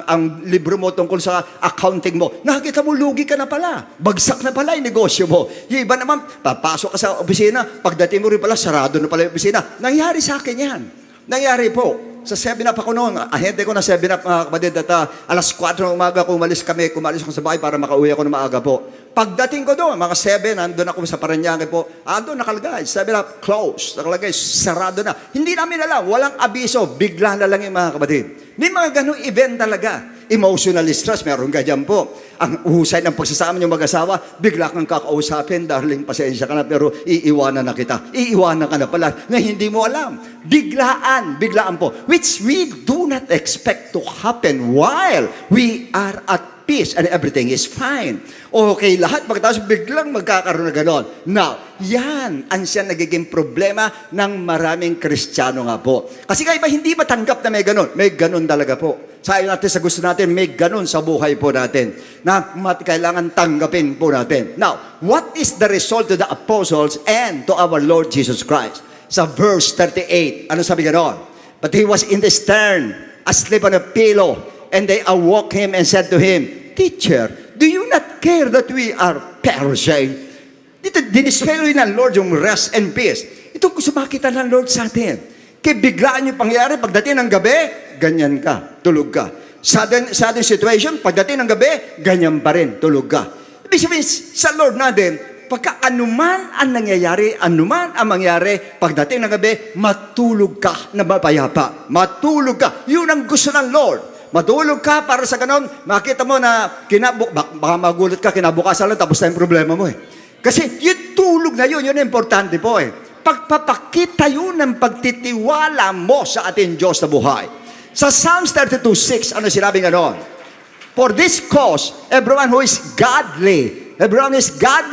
S13: ang libro mo tungkol sa accounting mo, nakikita mo, lugi ka na pala. Bagsak na pala yung negosyo mo. Yung iba naman, papasok ka sa opisina, pagdating mo rin pala, sarado na pala yung opisina. Nangyari sa akin yan. Nangyari po. Sa 7-up ako noon, ahente ko na 7-up mga kapatid, at alas 4 ng umaga, kumalis ako sa bahay para makauwi ako ng maaga po. Pagdating ko doon, mga 7, nandun ako sa Parañaque po, doon nakalagay, 7-up, close, nakalagay, sarado na. Hindi namin alam, walang abiso, bigla na lang yung mga kapatid. May mga ganong event talaga. Emotional stress, meron ganyan po. Ang uhusay ng pagsasama yung mag-asawa, bigla kang kakausapin, darling, pasensya ka na, pero iiwanan na kita. Iiwanan ka na pala, na hindi mo alam. Biglaan po, which we do not expect to happen while we are at peace and everything is fine. Okay, lahat pagkatapos biglang magkakaroon na gano'n. Now, yan ang siya nagiging problema ng maraming Kristiyano nga po. Kasi kaya iba hindi matanggap na may gano'n. May gano'n talaga po. Sayo natin sa gusto natin, may gano'n sa buhay po natin na kailangan tanggapin po natin. Now, what is the result to the apostles and to our Lord Jesus Christ? Sa verse 38, ano sabi gano'n? But he was in the stern, asleep on a pillow, and they awoke him and said to him, Teacher, do you not care that we are perishing? Dito, dinispelo ng Lord yung rest and peace. Ito gusto makita ng Lord sa atin. Kaya biglaan yung pangyayari, pagdating ng gabi, ganyan ka, tulog ka. Sudden situation, pagdating ng gabi, ganyan pa rin, tulog ka. Ibig sabihin, sa Lord natin, pagka anuman ang nangyayari, anuman ang mangyari, pagdating ng gabi, matulog ka na mapayapa. Matulog ka. Yun ang gusto ng Lord. Matulog ka para sa ganon, makita mo na baka magulat ka, kinabukasan lang, tapos na yung problema mo eh. Kasi yung tulog na yun ang importante po eh. Pagpapakita yun ng pagtitiwala mo sa ating Diyos na buhay. Sa Psalms 32:6, ano sinabi ganon? For this cause, everyone who is godly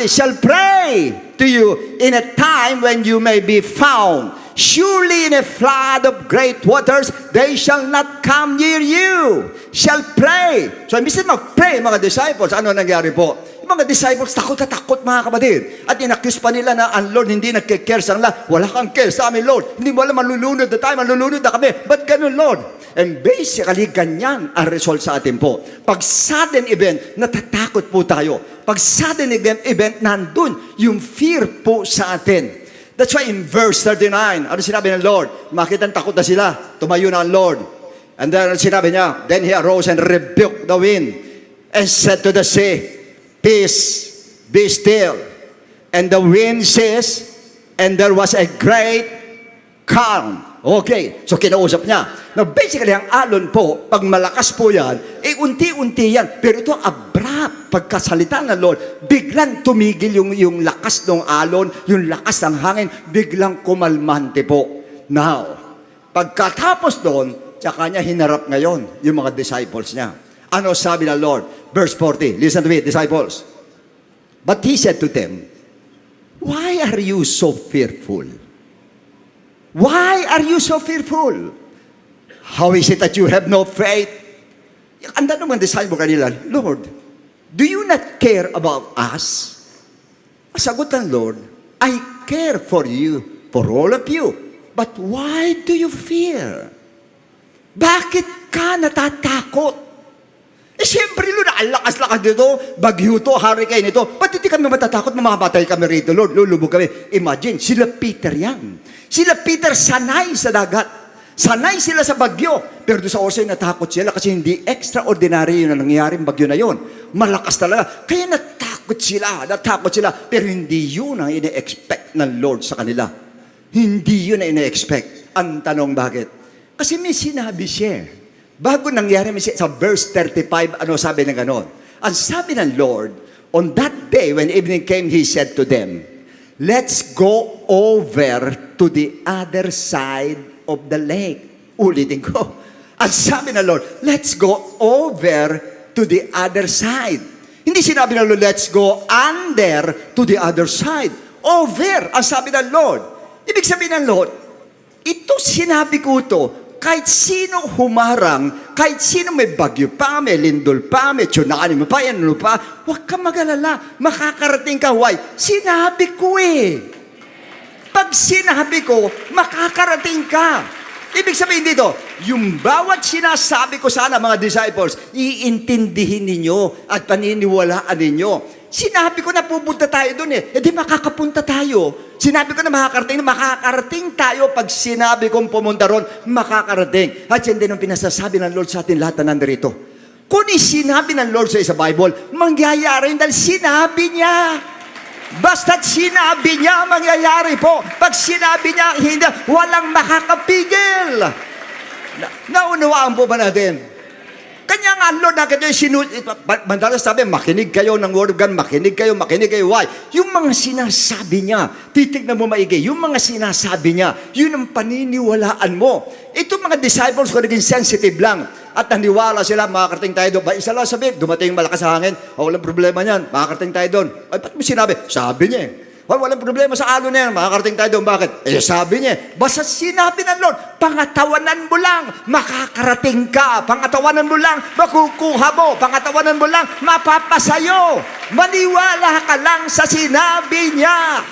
S13: shall pray to you in a time when you may be found. Surely in a flood of great waters, they shall not come near you. Shall pray. So, imbis na mag-pray, mga disciples, ano nangyari po? Yung mga disciples, takot na takot, mga kapatid. At inaccuse pa nila na ang Lord hindi nagkikare sa nila. Wala kang care sa amin, Lord. Hindi mo alam, malulunod na tayo, malulunod na kami. Ba't ganun, Lord? And basically, ganyan ang result sa atin po. Pag sudden event, natatakot po tayo. Pag sudden event, nandun yung fear po sa atin. That's why in verse 39, ano sinabi ng Lord? Makita takot na sila. Tumayo na ang Lord. And then sinabi niya, then he arose and rebuked the wind and said to the sea, Peace, be still. And the wind ceased, and there was a great calm. Okay, so kinausap niya. Now basically, ang alon po, pag malakas po yan, unti-unti yan. Pero ito abrupt, pagkasalita ng Lord, biglang tumigil yung lakas ng alon, yung lakas ng hangin, biglang kumalmante po. Now, pagkatapos doon, tsaka niya hinarap ngayon yung mga disciples niya. Ano sabi ng Lord? Verse 40, listen to me, disciples. But he said to them, Why are you so fearful? Why are you so fearful? How is it that you have no faith? Ang tanong ng disciple kanila, Lord, do you not care about us? Sagot ng Lord, I care for you, for all of you. But why do you fear? Bakit ka natatakot? Eh, siyempre, Lord, ang lakas-lakas dito, bagyo to, hurricane ito. Ba't hindi kami matatakot, mamamatay kami rito, Lord, lulubog kami. Imagine, sila Peter yan. Sila Peter sanay sa dagat. Sanay sila sa bagyo. Pero doon sa ocean, natakot sila kasi hindi extraordinary yun ang nangyaring bagyo na yun. Malakas talaga. Kaya natakot sila. Pero hindi yun ang ine-expect ng Lord sa kanila. Hindi yun ang ine-expect. Ang tanong bakit? Kasi may sinabi siya. Bago nangyari sa verse 35, ano sabi ng ganon? Ang sabi ng Lord, on that day when evening came, He said to them, let's go over to the other side of the lake. Ulitin ko. Ang sabi ng Lord, let's go over to the other side. Hindi sinabi ng Lord, let's go under to the other side. Over, ang sabi ng Lord. Ibig sabihin ng Lord, ito sinabi ko ito, kahit sino humarang, kahit sino may bagyo pa, may lindol pa, may tsunami mo pa, ano pa, huwag ka mag-alala, makakarating ka. Why? Sinabi ko eh. Pag sinabi ko, makakarating ka. Ibig sabihin dito, yung bawat sinasabi ko sana mga disciples, iintindihin ninyo at paniniwalaan ninyo. Sinabi ko na pupunta tayo doon eh. E di makakapunta tayo. Sinabi ko na makakarating tayo. Pag sinabi kong pumunta ron, makakarating. At yan din ang pinasasabi ng Lord sa atin lahat na nandito. Kung sinabi ng Lord sa Bible, mangyayari dahil sinabi niya. Basta't sinabi niya, mangyayari po. Pag sinabi niya, hindi, walang makakapigil. Naunawaan po ba natin? Kanya nga, Lord, madalas sabi, makinig kayo ng Word of God, makinig kayo. Why? Yung mga sinasabi niya, titignan mo maigi, yung mga sinasabi niya, yun ang paniniwalaan mo. Ito mga disciples ko naging sensitive lang. At naniwala sila, makakarating tayo doon. Ba, isa lang sabi, dumating yung malakas na hangin, walang problema niyan, makakarating tayo doon. Ay, ba't mo sinabi? Sabi niya eh. Walang problema sa alon na yan, makakarating tayo doon. Bakit? Eh, sabi niya, basta sinabi ng Lord, pangatawanan mo lang, makakarating ka. Pangatawanan mo lang, makukuha mo. Pangatawanan mo lang, mapapasayo. Maniwala ka lang sa sinabi niya.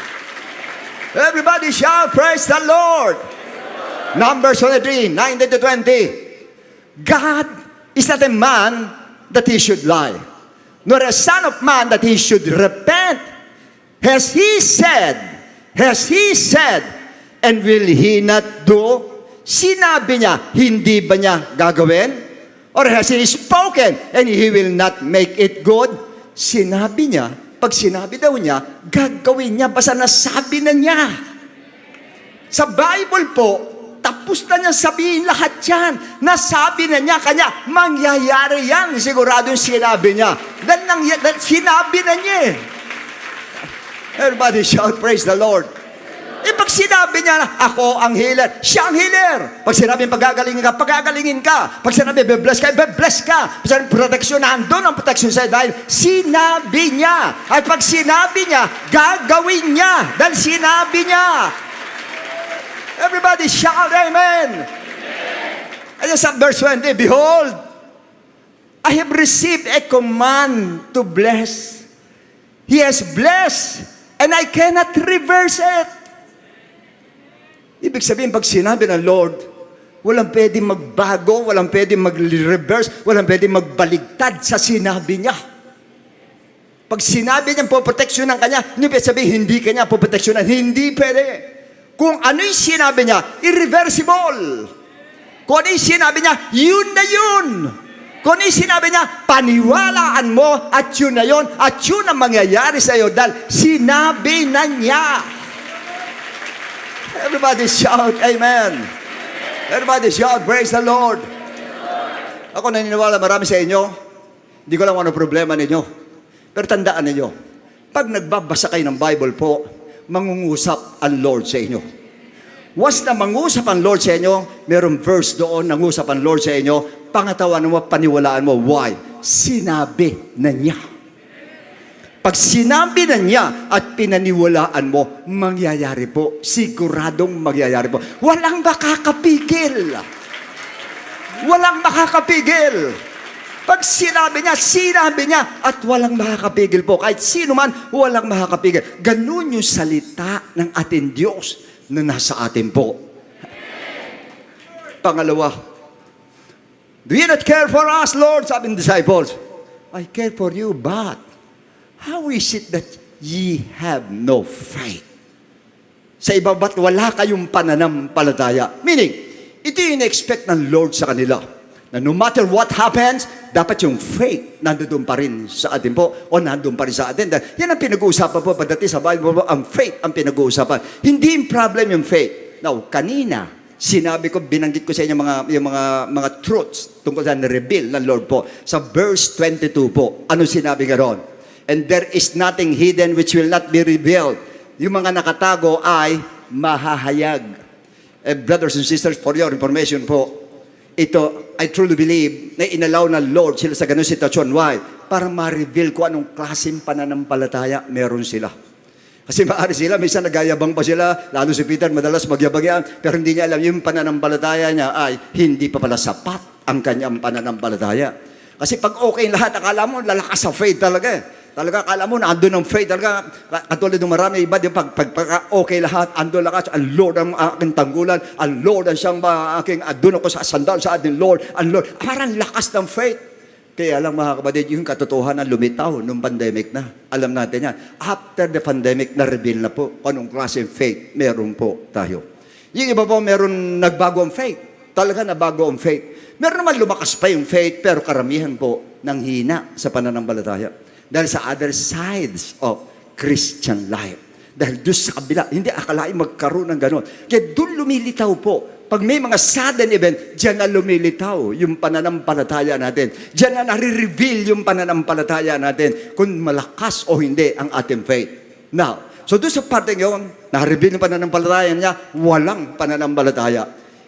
S13: Everybody shout, praise the Lord. Numbers 23, 19 to 20. God is not a man that He should lie, nor a son of man that He should repent. Has He said, and will He not do? Sinabi niya, hindi ba niya gagawin? Or has He spoken, and He will not make it good? Sinabi niya, pag sinabi daw niya, gagawin niya, basta nasabi na niya. Sa Bible po, tapos na niya sabihin lahat yan. Nasabi na niya, kanya, mangyayari yan. Sigurado yung sinabi niya. Dahil sinabi na niya eh. Everybody shout, praise the Lord. Eh, pag sinabi niya na, ako ang healer, siya ang healer. Pag sinabi pagagalingin ka. Pag sinabi, be-bless ka. Pag sinabi, proteksyon, nandun ang proteksyon sa'yo dahil sinabi niya. At pag sinabi niya, gagawin niya dahil sinabi niya. Everybody shout, amen. Ayan sa verse 20, behold, I have received a command to bless. He has blessed, and I cannot reverse it. Ibig sabihin, pag sinabi ng Lord, walang pwedeng magbago, walang pwedeng mag-reverse, walang pwedeng magbaligtad sa sinabi niya. Pag sinabi niya po proteksyonan kanya, hindi pwede sabihin, hindi kanya po proteksyonan. Hindi pwede. Kung ano yung sinabi niya, irreversible. Kung ano yung sinabi niya, yun na yun. Kung ano yung sinabi niya, paniwalaan mo at yun na yun, at yun ang mangyayari sa iyo dahil sinabi na niya. Everybody shout, amen. Everybody shout, praise the Lord. Ako naniniwala marami sa inyo, hindi ko lang ano problema ninyo. Pero tandaan ninyo, pag nagbabasa kayo ng Bible po, mangungusap ang Lord sa inyo. Once na mangusap ang Lord sa inyo, mayroong verse doon, nangusap ang Lord sa inyo, pangatawan mo, paniwalaan mo. Why? Sinabi na niya. Pag sinabi na niya at pinaniwalaan mo, mangyayari po. Siguradong mangyayari po. Walang makakapigil. Walang makakapigil. Pag sinabi niya at walang makakapigil po. Kahit sino man, walang makakapigil. Ganun yung salita ng ating Diyos na nasa atin po. Pangalawa, Do you not care for us, Lord? Sabi ng disciples, I care for you, but how is it that ye have no faith? Sa iba, ba't wala kayong pananampalataya? Meaning, ito yung in-expect ng Lord sa kanila. Na no matter what happens, dapat yung faith nandoon pa rin sa atin po o nandoon pa rin sa atin. Yan ang pinag-uusapan po pagdating sa Bible, ang faith ang pinag-uusapan. Hindi yung problem yung faith. Now, kanina, sinabi ko, binanggit ko sa inyo yung mga truths tungkol sa na-reveal ng Lord po. Sa verse 22 po, ano sinabi nga ron? And there is nothing hidden which will not be revealed. Yung mga nakatago ay mahahayag. Brothers and sisters, for your information po, ito, I truly believe na inalaw ng Lord sila sa ganung sitwasyon. Why? Para ma-reveal ko anong klaseng pananampalataya meron sila. Kasi maaari sila, minsan nagayabang pa sila, lalo si Peter, madalas magyabang yan, pero hindi niya alam, yung pananampalataya niya ay hindi pa pala sapat ang kanyang pananampalataya. Kasi pag okay lahat, akala mo, lalakas sa faith talaga eh. Talaga, akala mo, naandun ang faith. Talaga, katulad ng marami iba, pag okay lahat, andun lakas, ang Lord ang aking tanggulan, ang Lord ang siyang aking, andun ako sa sandal sa ating Lord, ang Lord. Parang lakas ng faith. Kaya lang mga kapatid, yung katotohanan lumitaw nung pandemic na. Alam natin yan. After the pandemic, na-reveal na po anong klaseng faith meron po tayo. Yung iba po, meron nagbago ang faith. Talaga nabago ang faith. Meron naman lumakas pa yung faith, pero karamihan po nang hina sa pananampalataya. Dahil sa other sides of Christian life. Dahil doon sa kabila, hindi akalain magkaroon ng gano'n. Kaya doon lumilitaw po. Pag may mga sudden event, diyan na lumilitaw yung pananampalataya natin. Diyan na nare-reveal yung pananampalataya natin kung malakas o hindi ang ating faith. Now, so doon sa parte ngayon, na-reveal yung pananampalataya niya, walang pananampalataya.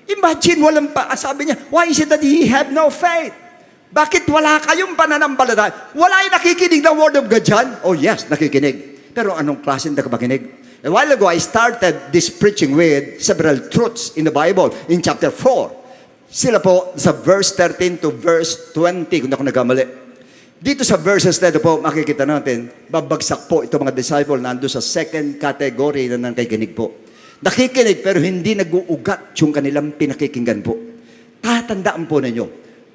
S13: Imagine, walang pa. Sabi niya, why is it that ye have no faith? Bakit wala kayong pananampalataya? Wala yung nakikinig ng Word of God dyan? Oh yes, nakikinig. Pero anong klase na nakikinig? A while ago, I started this preaching with several truths in the Bible in chapter 4. Sila po sa verse 13 to verse 20, kung ako nagkamali. Dito sa verses na ito po, makikita natin, babagsak po itong mga disciple nando sa second category na nakikinig po. Nakikinig pero hindi nag-uugat yung kanilang pinakikinggan po. Tatandaan po ninyo,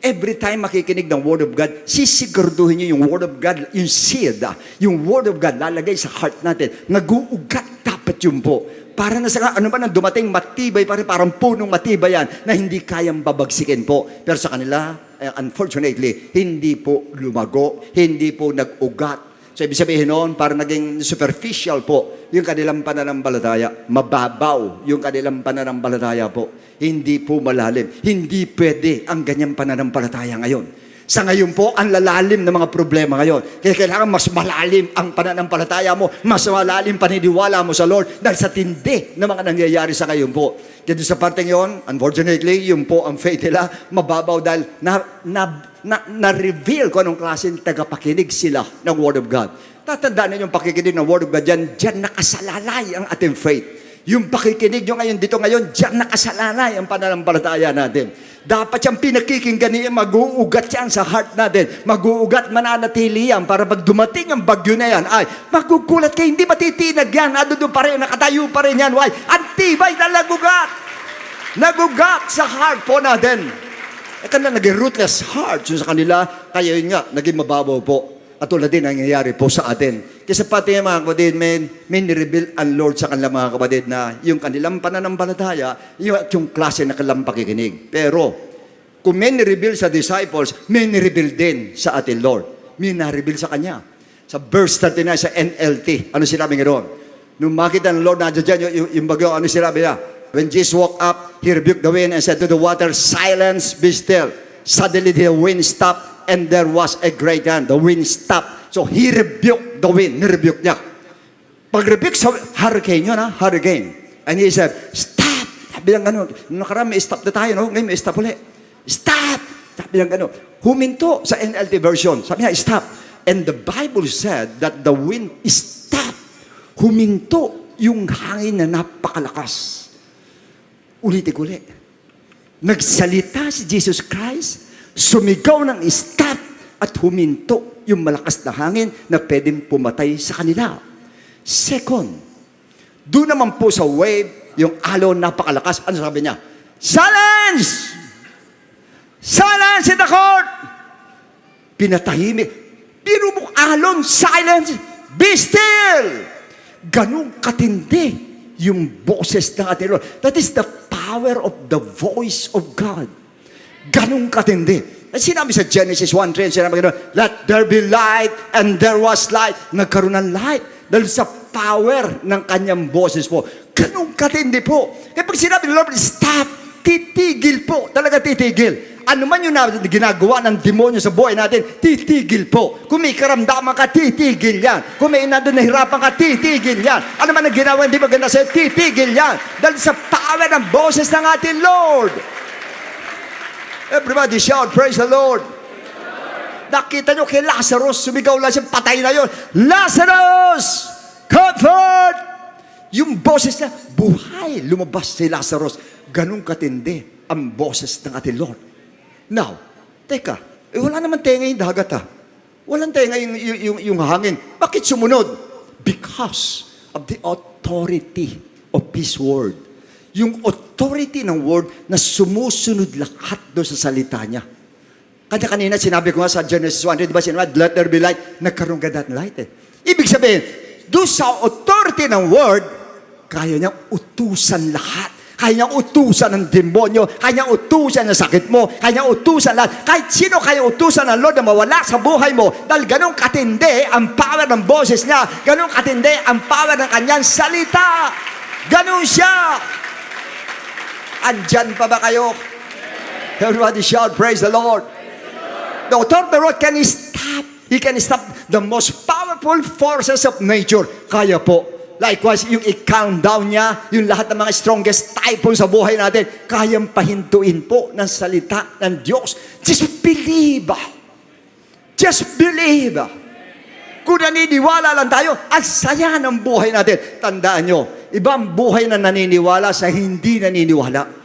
S13: every time makikinig ng Word of God, sisiguraduhin niyo yung Word of God, yung seed, yung Word of God, lalagay sa heart natin. Nag-uugat dapat yun po. Para na sa ano ba nang dumating, matibay pa rin, parang punong matibay yan, na hindi kayang babagsikin po. Pero sa kanila, unfortunately, hindi po lumago, hindi po nag-ugat. So, ibig sabihin noon, para naging superficial po yung kanilang pananampalataya. Mababaw yung kanilang pananampalataya po. Hindi po malalim. Hindi pwede ang ganyang pananampalataya ngayon. Sa ngayon po, ang lalalim ng mga problema ngayon. Kaya kailangan mas malalim ang pananampalataya mo, mas malalim paniniwala mo sa Lord dahil sa tindi na mga nangyayari sa ngayon po. Kaya sa parte ngayon, unfortunately, yung po ang faith nila, mababaw dahil na-reveal ko anong klaseng tagapakinig sila ng Word of God. Tatandaan ninyo yung pakikinig ng Word of God, dyan nakasalalay ang ating faith. Yung pakikinig nyo ngayon, dito ngayon, dyan nakasalalay ang pananampalataya natin. Dapat siyang pinakikinggan niya, mag-uugat yan sa heart natin. Mag-uugat, mananatili yan para pag dumating ang bagyo na yan, ay magugulat kayo, hindi matitinag yan, doon pa rin, nakatayo pa rin yan. Why? Antibay na nagugat. Nagugat sa heart po natin. Ito na, naging rootless heart sa kanila, kaya yun nga, naging mababaw po. At tulad din nangyayari po sa atin. Kasi pati mga kapatid, may nireveal ang Lord sa kanilang mga kapatid na yung kanilang pananampalataya, yung klase na kanilang pakikinig. Pero, kung may nireveal sa disciples, may nireveal din sa ating Lord. May na-reveal sa Kanya. Sa verse 39 sa NLT, ano sinabi nga doon? Nung makita ng Lord na dyan, yung bagyo, ano sinabi niya? When Jesus woke up, He rebuked the wind and said to the water, "Silence, be still." Suddenly the wind stopped and there was a great hand. The wind stopped. So He rebuked the wind. Nirebuke niya. Pag-rebuke sa hurricane yun, hurricane. And He said, "Stop!" Sabi lang gano'n. Nakaraan may stop na tayo, no? Ngayon may stop ulit. Stop! Sabi lang gano'n. Huminto sa NLT version. Sabi niya, stop. And the Bible said that the wind stopped. Huminto yung hangin na napakalakas. Ulitin ko ulit. Nagsalita si Jesus Christ, sumigaw ng stop at huminto yung malakas na hangin na pwedeng pumatay sa kanila. Second, doon naman po sa wave, yung alon napakalakas, ano sabi niya? Silence! Silence in the court! Pinatahimik. Biro mo alon, silence, be still! Ganong katindi yung boses ng ating Lord. That is the power of the voice of God. Ganong katindi. At sinabi sa Genesis 1:3, sinabi gano'n, let there be light, and there was light. Nagkaroon ng light dahil sa power ng kanyang boses po. Ganong katindi po. Kaya pag sinabi ng Lord, stop, titigil po. Talaga titigil. Ano man yung ginagawa ng demonyo sa buhay natin, titigil po. Kung may karamdaman ka, titigil yan. Kung may nandun nahirapan ka, titigil yan. Ano man ang ginawa, hindi maganda sa'yo, titigil yan. Dahil sa power ng boses ng ating Lord. Everybody shout, praise the Lord. Nakita nyo kay Lazarus, sumigaw lang siya, patay na yun. Lazarus, come forth! Yung boses niya, buhay, lumabas si Lazarus. Ganun katindi ang boses ng ating Lord. Now, teka, wala naman tenga yung dagat Walang tenga yung hangin. Bakit sumunod? Because of the authority of His Word. Yung authority ng Word na sumusunod lahat doon sa salita niya. Kanina sinabi ko nga sa Genesis 1, di ba sinabi, let there be light, nagkaroon ka that light Ibig sabihin, doon sa authority ng Word, kaya niyang utusan lahat. Kaya niyang utusan ng demonyo, kaya niyang utusan ng sakit mo, kaya niyang utusan lahat. Kahit sino kaya utusan ng Lord na mawala sa buhay mo, dahil ganun katindi ang power ng boses niya, ganun katindi ang power ng kanyang salita. Ganun siya. Andyan pa ba kayo? Everybody shout, praise the Lord. The authority of the Lord can stop. He can stop the most powerful forces of nature. Kaya po. Likewise, yung i-count down niya, yung lahat ng mga strongest typhoon sa buhay natin, kayang pahintuin po ng salita ng Diyos. Just believe. Just believe. Kung naniniwala lang tayo, ang saya ng buhay natin. Tandaan nyo, ibang buhay na naniniwala sa hindi naniniwala.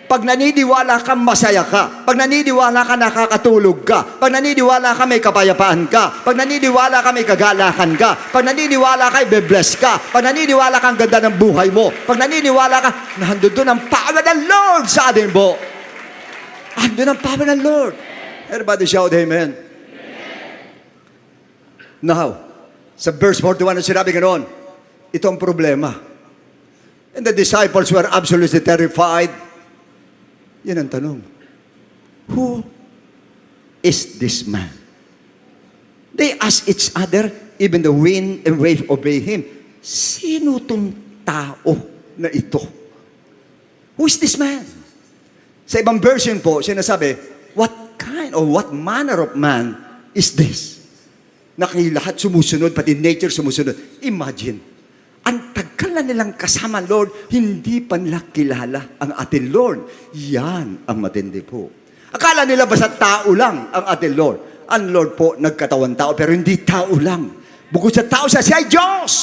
S13: Pag naniniwala ka, masaya ka. Pag naniniwala ka, nakakatulog ka. Pag naniniwala ka, may kapayapaan ka. Pag naniniwala ka, may kagalakan ka. Pag naniniwala ka, be-bless ka. Pag naniniwala ka, ang ganda ng buhay mo. Pag naniniwala ka, nandun doon ang power ng Lord sa atin po. Andun ang power ng Lord. Everybody shout amen. Now, sa verse 41, sinabi ganoon, ito ang problema. And the disciples were absolutely terrified. Yan ang tanong. Who is this man? They ask each other, even the wind and wave obey him. Sino tong tao na ito? Who is this man? Sa ibang version po, sinasabi, what kind or what manner of man is this? Lahat sumusunod, pati nature sumusunod. Imagine, ang tagal na nilang kasama, Lord, hindi pa nila kilala ang ating Lord. Yan ang matindi po. Akala nila basta tao lang ang ating Lord. Ang Lord po, nagkatawan tao, pero hindi tao lang. Bukod sa tao, siya ay Diyos.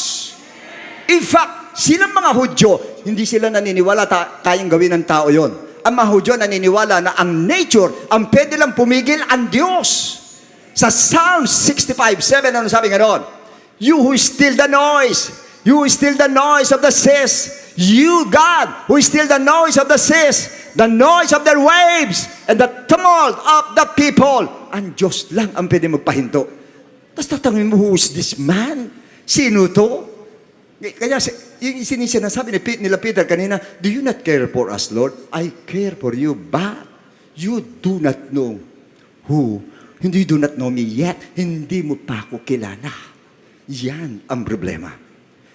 S13: In fact, silang mga Hudyo, hindi sila naniniwala kayang gawin ng tao yon. Ang mga Hudyo naniniwala na ang nature, ang pwede lang pumigil ang Diyos. Sa Psalm 65:7, ano sabi nga doon? You who still the noise, you who still the noise of the seas, you, God, who still the noise of the seas, the noise of their waves, and the tumult of the people. Ang Diyos lang ang pwede magpahinto. Tapos tatangin mo, who is this man? Sino to? Kaya yung sinasabi nila Peter kanina, do you not care for us, Lord? I care for you, but you do not know who. Hindi do not know me yet. Hindi mo pa ako kilala. Yan ang problema.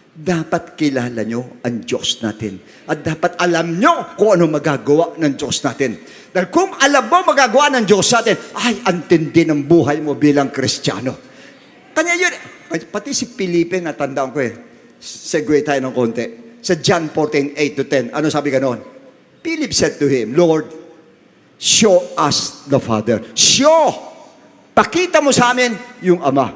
S13: Dapat kilala nyo ang Diyos natin. At dapat alam nyo kung ano magagawa ng Diyos natin. Dahil kung alam mo magagawa ng Diyos natin, ay, antindi ng buhay mo bilang Kristiyano. Kanya yun, pati si Felipe, natandaan ko segue tayo ng konti. Sa John 14:8-10, ano sabi ganon? Philip said to him, Lord, show us the Father. Show! Pakita mo sa amin yung Ama.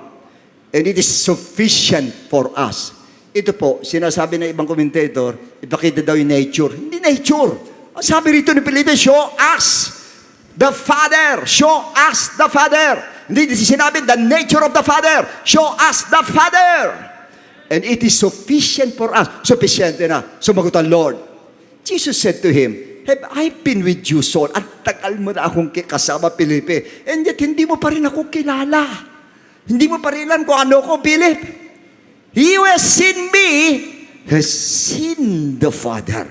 S13: And it is sufficient for us. Ito po, sinasabi ng ibang commentator, ipakita daw yung nature. Hindi nature. Ang sabi rito ni Felipe, show us the Father. Show us the Father. Hindi sinabi, the nature of the Father. Show us the Father. And it is sufficient for us. Sufficient na. Sumagot ang Lord. Jesus said to him, have I been with you, Saul? Ang tagal mo na akong kasama, Felipe. And yet, hindi mo pa rin ako kilala. Hindi mo pa rin alam kung ano ko, Philip. He who has seen me has seen the Father.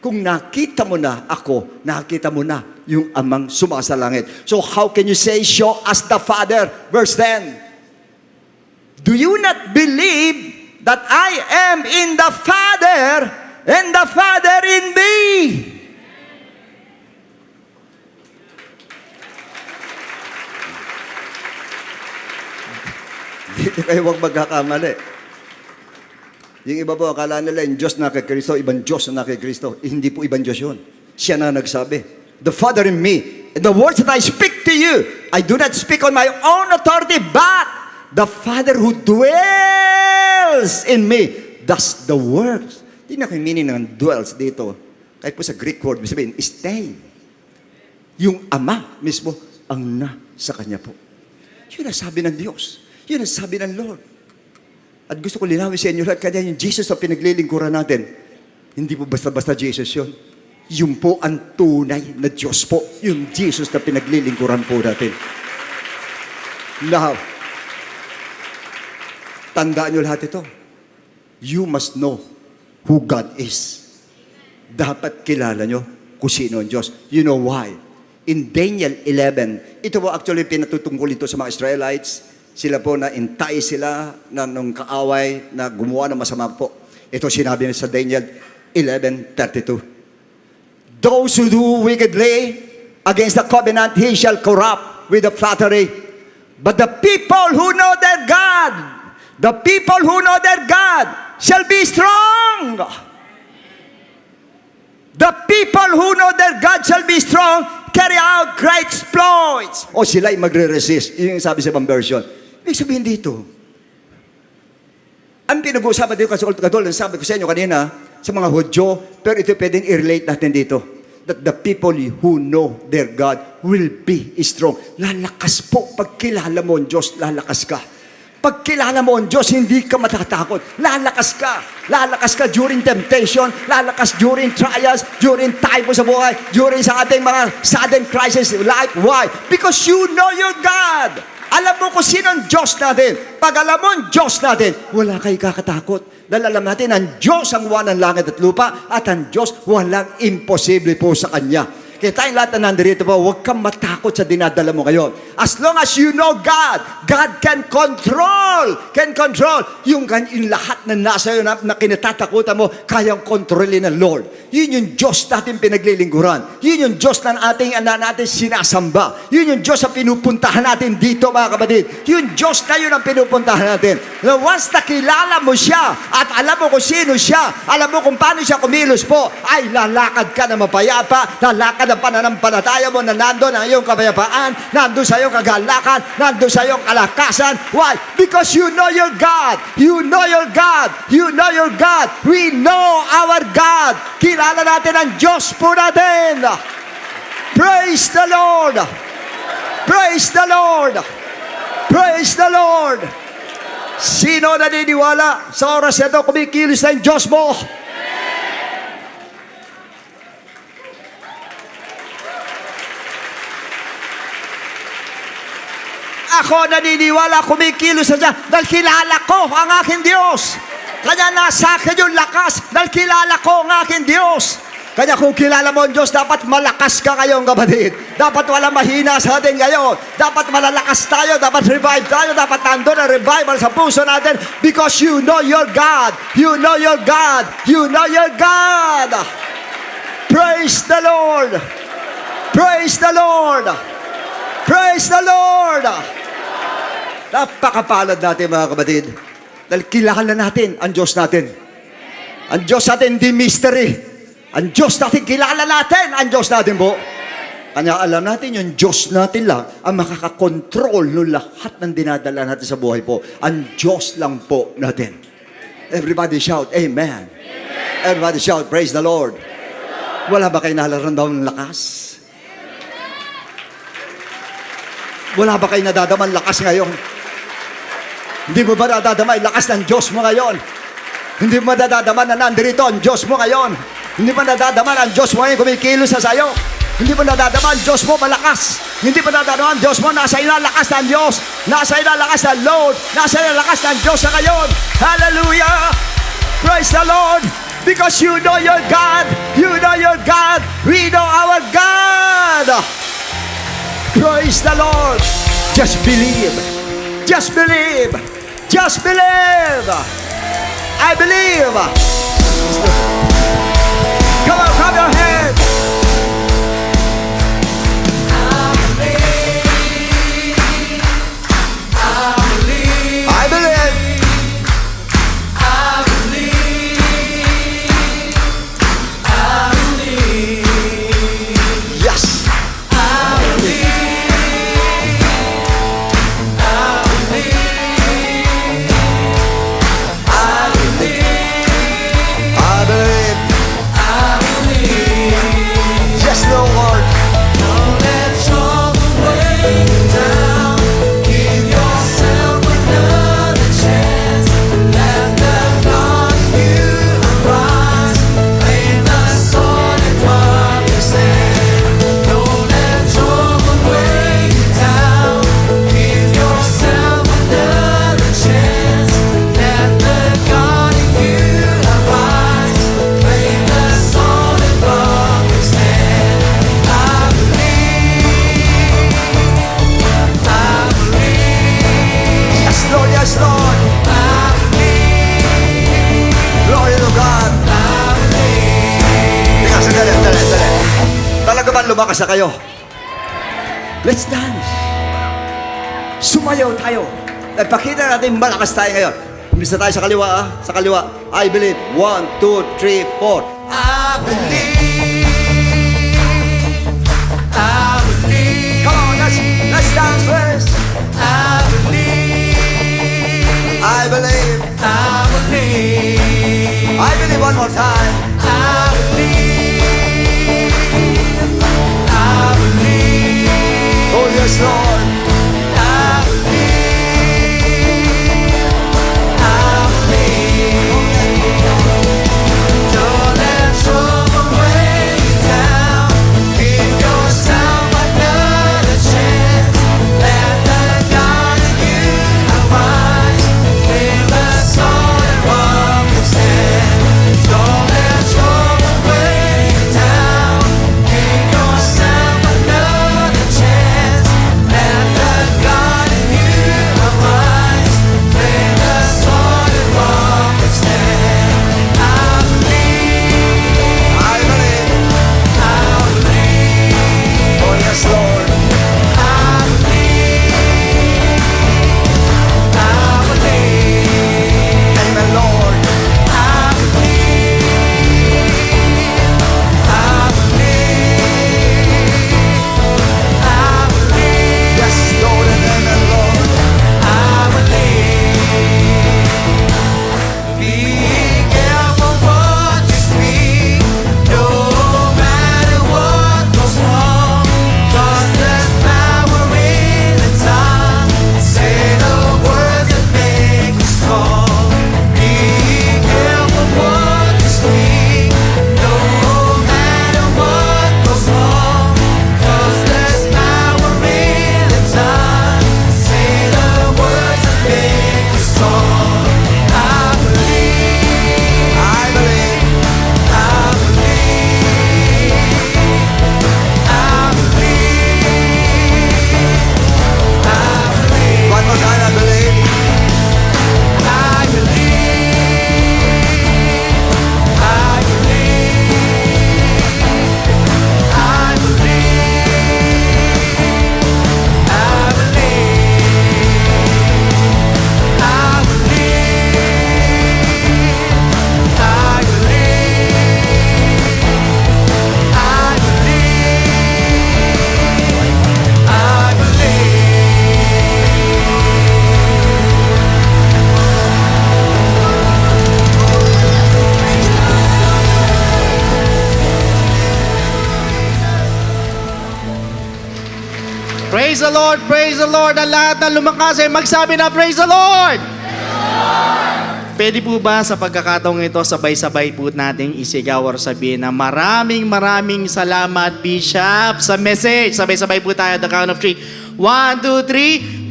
S13: Kung nakita mo na ako, nakita mo na yung amang sumasalangit. So how can you say, show us the Father? Verse 10. Do you not believe that I am in the Father and the Father in me? Dito kayo huwag magkakamali. Yung iba po, akala nila yung Diyos na kay Kristo, ibang Diyos na kay Kristo. Hindi po ibang Diyos yun. Siya na nagsabi. The Father in me. And the words that I speak to you, I do not speak on my own authority, but the Father who dwells in me does the works. Hindi na kayo meaning ng dwells dito. Kahit po sa Greek word, sabihin, stay. Yung Ama mismo, ang nasa Kanya po. Yun ang sabi ng Diyos. Yun ang sabi ng Lord. At gusto ko linawin sa inyo lahat, kaya yung Jesus na pinaglilingkuran natin, hindi po basta-basta Jesus yun. Yung po ang tunay na Diyos po. Yung Jesus na pinaglilingkuran po natin. Now, tandaan nyo lahat ito. You must know who God is. Dapat kilala nyo kung sino ang Diyos. You know why? In Daniel 11, ito po actually pinatutungkol ito sa mga Israelites. Sila po na intay sila na nung kaaway na gumawa ng masama po. Ito sinabi niya sa Daniel 11:32. Those who do wickedly against the covenant, he shall corrupt with the flattery. But the people who know their God, shall be strong. The people who know their God shall be strong, carry out great exploits. O sila'y magre-resist. Yun yung sabi sa ibang version. Ibig sabihin dito, ang pinag-uusapan dito kasi katulad, sabi ko sa inyo kanina, sa mga Hudyo, pero ito pwedeng i-relate natin dito. That the people who know their God will be strong. Lalakas po. Pag kilala mo ang Diyos, lalakas ka. Pag kilala mo ang Diyos, hindi ka matatakot. Lalakas ka. Lalakas ka during temptation, lalakas during trials, during time mo sa buhay, during sa ating mga sudden crisis life. Why? Because you know your God. Alam mo kung sino ang Diyos natin. Pag alam mo ang Diyos natin, wala kayo kakatakot. Dahil alam natin, ang Diyos ang buwan ng langit at lupa, at ang Diyos walang imposible po sa Kanya. Kaya tayong lahat na nandito po, huwag kang matakot sa dinadala mo ngayon. As long as you know God, God can control yung lahat na nasa iyo na kinatatakutan mo, kayang kontrolin ng Lord. Yun yung Diyos natin pinaglilingkuran. Yun yung Diyos na natin sinasamba. Yun yung Diyos na pinupuntahan natin dito, mga kapatid. Yung Diyos na yun ang pinupuntahan natin. Now, once nakilala mo siya at alam mo kung sino siya, alam mo kung paano siya kumilos po, ay lalakad ka na mapayapa, lalakad ang pananampalataya mo na nandun ang iyong kapayapaan, nandun sa iyong kagalakan, nandun sa iyong kalakasan. Why? Because you know your God. You know your God. You know your God. We know our God. Kilala natin ang Diyos po natin. Praise the Lord. Praise the Lord. Praise the Lord. Sino naniniwala sa oras ito kumikilos na yung Diyos mo? Ako naniniwala, kumikilos na siya dahil kilala ko ang aking Diyos. Kanya nasa akin yung lakas dahil kilala ko ang aking Diyos. Kanya kung kilala mo ang Diyos, dapat malakas ka kayong kapatid. Dapat walang mahina sa atin ngayon. Dapat malalakas tayo, dapat revive tayo, dapat nandun ang revival sa puso natin because you know your God. You know your God. You know your God. Praise the Lord. Praise the Lord. Praise the Lord. Napakapalad natin, mga kapatid. Dahil kilala natin ang Diyos natin. Ang Diyos natin hindi mystery. Ang Diyos natin, kilala natin ang Diyos natin po. Kanya alam natin yung Diyos natin lang ang makakakontrol ng lahat ng dinadala natin sa buhay po. Ang Diyos lang po natin. Everybody shout, Amen. Everybody shout, praise the Lord. Wala ba kayo nalaramdaman ng lakas? Wala ba kayo nadadaman lakas ngayon? Hindi mo ba nadadama yung lakas ng Diyos mo ngayon? Hindi mo nadadama na nandito ang Diyos mo ngayon? Hindi mo nadadama ang Diyos mo ay kumikilos sa sayo. Hindi mo nadadama ang Diyos mo malakas. Hindi mo nadadama ang Diyos mo nasa inalakas ng Diyos. Nasa inalakas ng Lord. Nasa inalakas ng Diyos sa ngayon. Hallelujah! Praise the Lord! Because you know your God. You know your God. We know our God. Praise the Lord. Just believe. Just believe. Just believe. I believe. Come on, clap your hands. I believe. Yes. I believe. Yes, Lord.
S1: Don't let trouble weigh you down. Give yourself another chance. Let the God in you arise. Claim the sword and walk your stand. Don't let trouble weigh you down. Give yourself another chance. Let the God in you arise. Claim the sword and walk your stand. I believe.
S13: Yes, Lord. Yes, Lord. Glory to God. Teka, sandali. Talaga ba lumakas na kayo? Let's dance. Sumayaw tayo. Nagpakita natin malakas tayo ngayon. Umpisa tayo sa kaliwa, ah. Sa kaliwa. I believe. 1, 2, 3, 4.
S1: I believe. I believe.
S13: Come on, let's dance first.
S1: I believe.
S13: I believe.
S1: I believe.
S13: I believe one more time.
S1: I believe. I believe.
S13: Oh, yes, Lord.
S1: I believe. I believe. Don't let trouble weigh you down. Give yourself another chance. Let the God in you arise. Claim the sword and walk your stand. Don't let trouble weigh you down. Give yourself another chance. Let the God in you arise. Claim the sword and walk your stand. I believe.
S13: I believe.
S1: I believe.
S13: Oh, yes, Lord.
S1: I believe. I believe.
S13: Amen, Lord.
S1: I believe. I believe. I believe.
S13: Yes, Lord, and amen, Lord.
S1: I believe. Be careful what you speak, no matter what goes wrong. 'Cause there's power in the tongue. Say the words that make you strong. Be careful what you speak, no matter what goes wrong. 'Cause there's power in the tongue. Say the words that make you strong. I believe.
S13: I believe.
S1: I believe. I believe. I believe.
S13: One more time, I believe.
S1: I believe. I believe. I believe. I believe. I believe. I
S2: Praise the Lord, praise the Lord. Ang lahat na lumakas ay magsabi na praise the Lord. Pwede po ba sa pagkakataong ito, sabay-sabay po nating isigaw or sabihin na maraming salamat, Bishop, sa message. Sabay-sabay po tayo at the count of 3. 1, 2, 3.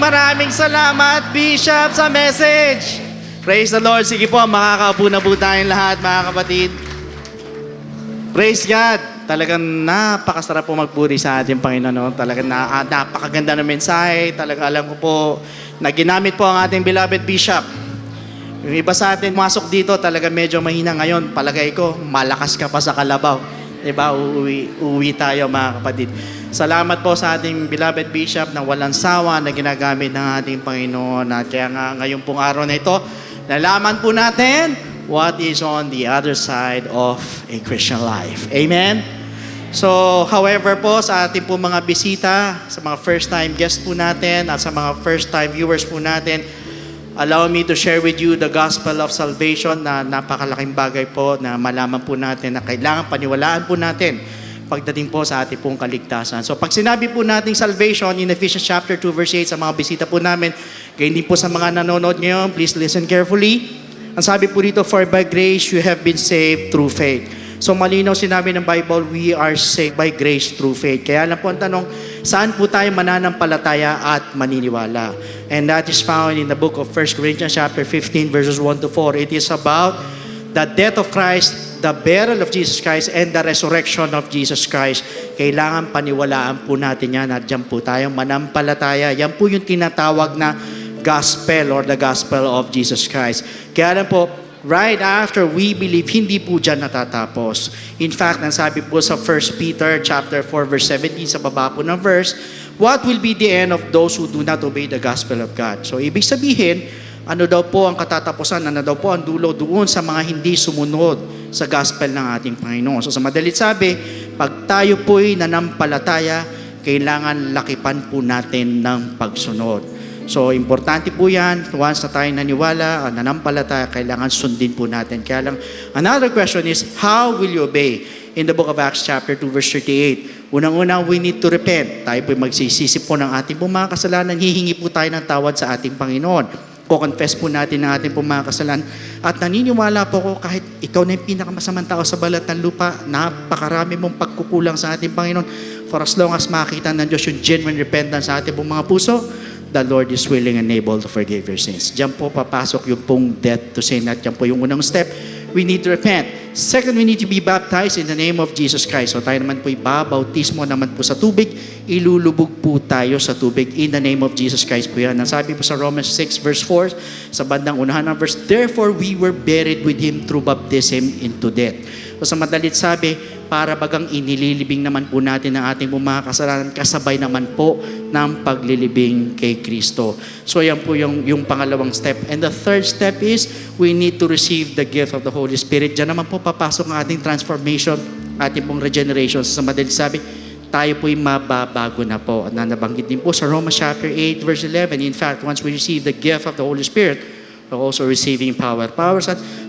S2: Maraming salamat, Bishop, sa message. Praise the Lord. Sige po, makakaupo na po tayong lahat, mga kapatid. Praise God. Talagang napakasarap po magpuri sa ating Panginoon. Talagang napakaganda ng mensahe. Talagang alam ko po na ginamit po ang ating beloved Bishop. Yung iba sa atin masok dito, talaga medyo mahina ngayon. Palagay ko, malakas ka pa sa kalabaw. Diba? Uuwi tayo, mga kapatid. Salamat po sa ating beloved Bishop na walang sawa na ginagamit ng ating Panginoon. At kaya nga ngayon pong araw na ito, nalaman po natin what is on the other side of a Christian life. Amen? So, however po, sa ating po mga bisita, sa mga first-time guests po natin, at sa mga first-time viewers po natin, allow me to share with you the gospel of salvation na napakalaking bagay po na malaman po natin na kailangan paniwalaan po natin pagdating po sa ating pong kaligtasan. So pag sinabi po nating salvation in Ephesians chapter 2 verse 8 sa mga bisita po namin, kaya hindi po sa mga nanonood ngayon, please listen carefully. Ang sabi po dito, for by grace you have been saved through faith. So malinaw sinabi ng Bible, we are saved by grace through faith. Kaya lang po ang tanong, saan po tayo mananampalataya at maniniwala? And that is found in the book of 1 Corinthians chapter 15 verses 1 to 4. It is about the death of Christ, the burial of Jesus Christ, and the resurrection of Jesus Christ. Kailangan paniwalaan po natin yan at dyan po tayo manampalataya. Yan po yung tinatawag na gospel or the gospel of Jesus Christ. Kaya lang po, right after we believe, hindi po dyan natatapos. In fact, ang sabi po sa 1 Peter chapter 4 verse 17 sa baba po ng verse, what will be the end of those who do not obey the gospel of God? So, ibig sabihin, ano daw po ang katatapusan, ano daw po ang dulo doon sa mga hindi sumunod sa gospel ng ating Panginoon. So, sa madalit sabi, pag tayo po'y nanampalataya, kailangan lakipan po natin ng pagsunod. So, importante po yan. Once na tayo naniwala, nanampalataya, kailangan sundin po natin. Kaya lang, another question is, how will you obey? In the book of Acts chapter 2 verse 38, unang-una, we need to repent. Tayo po'y magsisisi po ng ating mga kasalanan. Hihingi po tayo ng tawad sa ating Panginoon. Ko-confess po natin ang ating mga kasalanan. At naniniwala po ko, kahit ikaw na yung pinakamasamang tao sa balat ng lupa, napakarami mong pagkukulang sa ating Panginoon. For as long as makita ng Diyos yung genuine repentance sa ating mga puso, the Lord is willing and able to forgive your sins. Diyan po papasok yung pong death to sin at yan po yung unang step. We need to repent. Second, we need to be baptized in the name of Jesus Christ. So tayo naman po ibabautismo naman po sa tubig. Ilulubog po tayo sa tubig in the name of Jesus Christ po yan. Ang sabi po sa Romans 6 verse 4, sa bandang unahan ng verse, therefore we were buried with Him through baptism into death. So sa madalit sabi, para bagang inililibing naman po natin ang ating mga kasalanan, kasabay naman po ng paglilibing kay Kristo. So yan po yung pangalawang step. And the third step is, we need to receive the gift of the Holy Spirit. Diyan naman po papasok ang ating transformation, ating pong regeneration. So sa madalit sabi, tayo po'y mababago na po. Na nabanggit din po sa Romans chapter 8 verse 11. In fact, once we receive the gift of the Holy Spirit, we're also receiving power.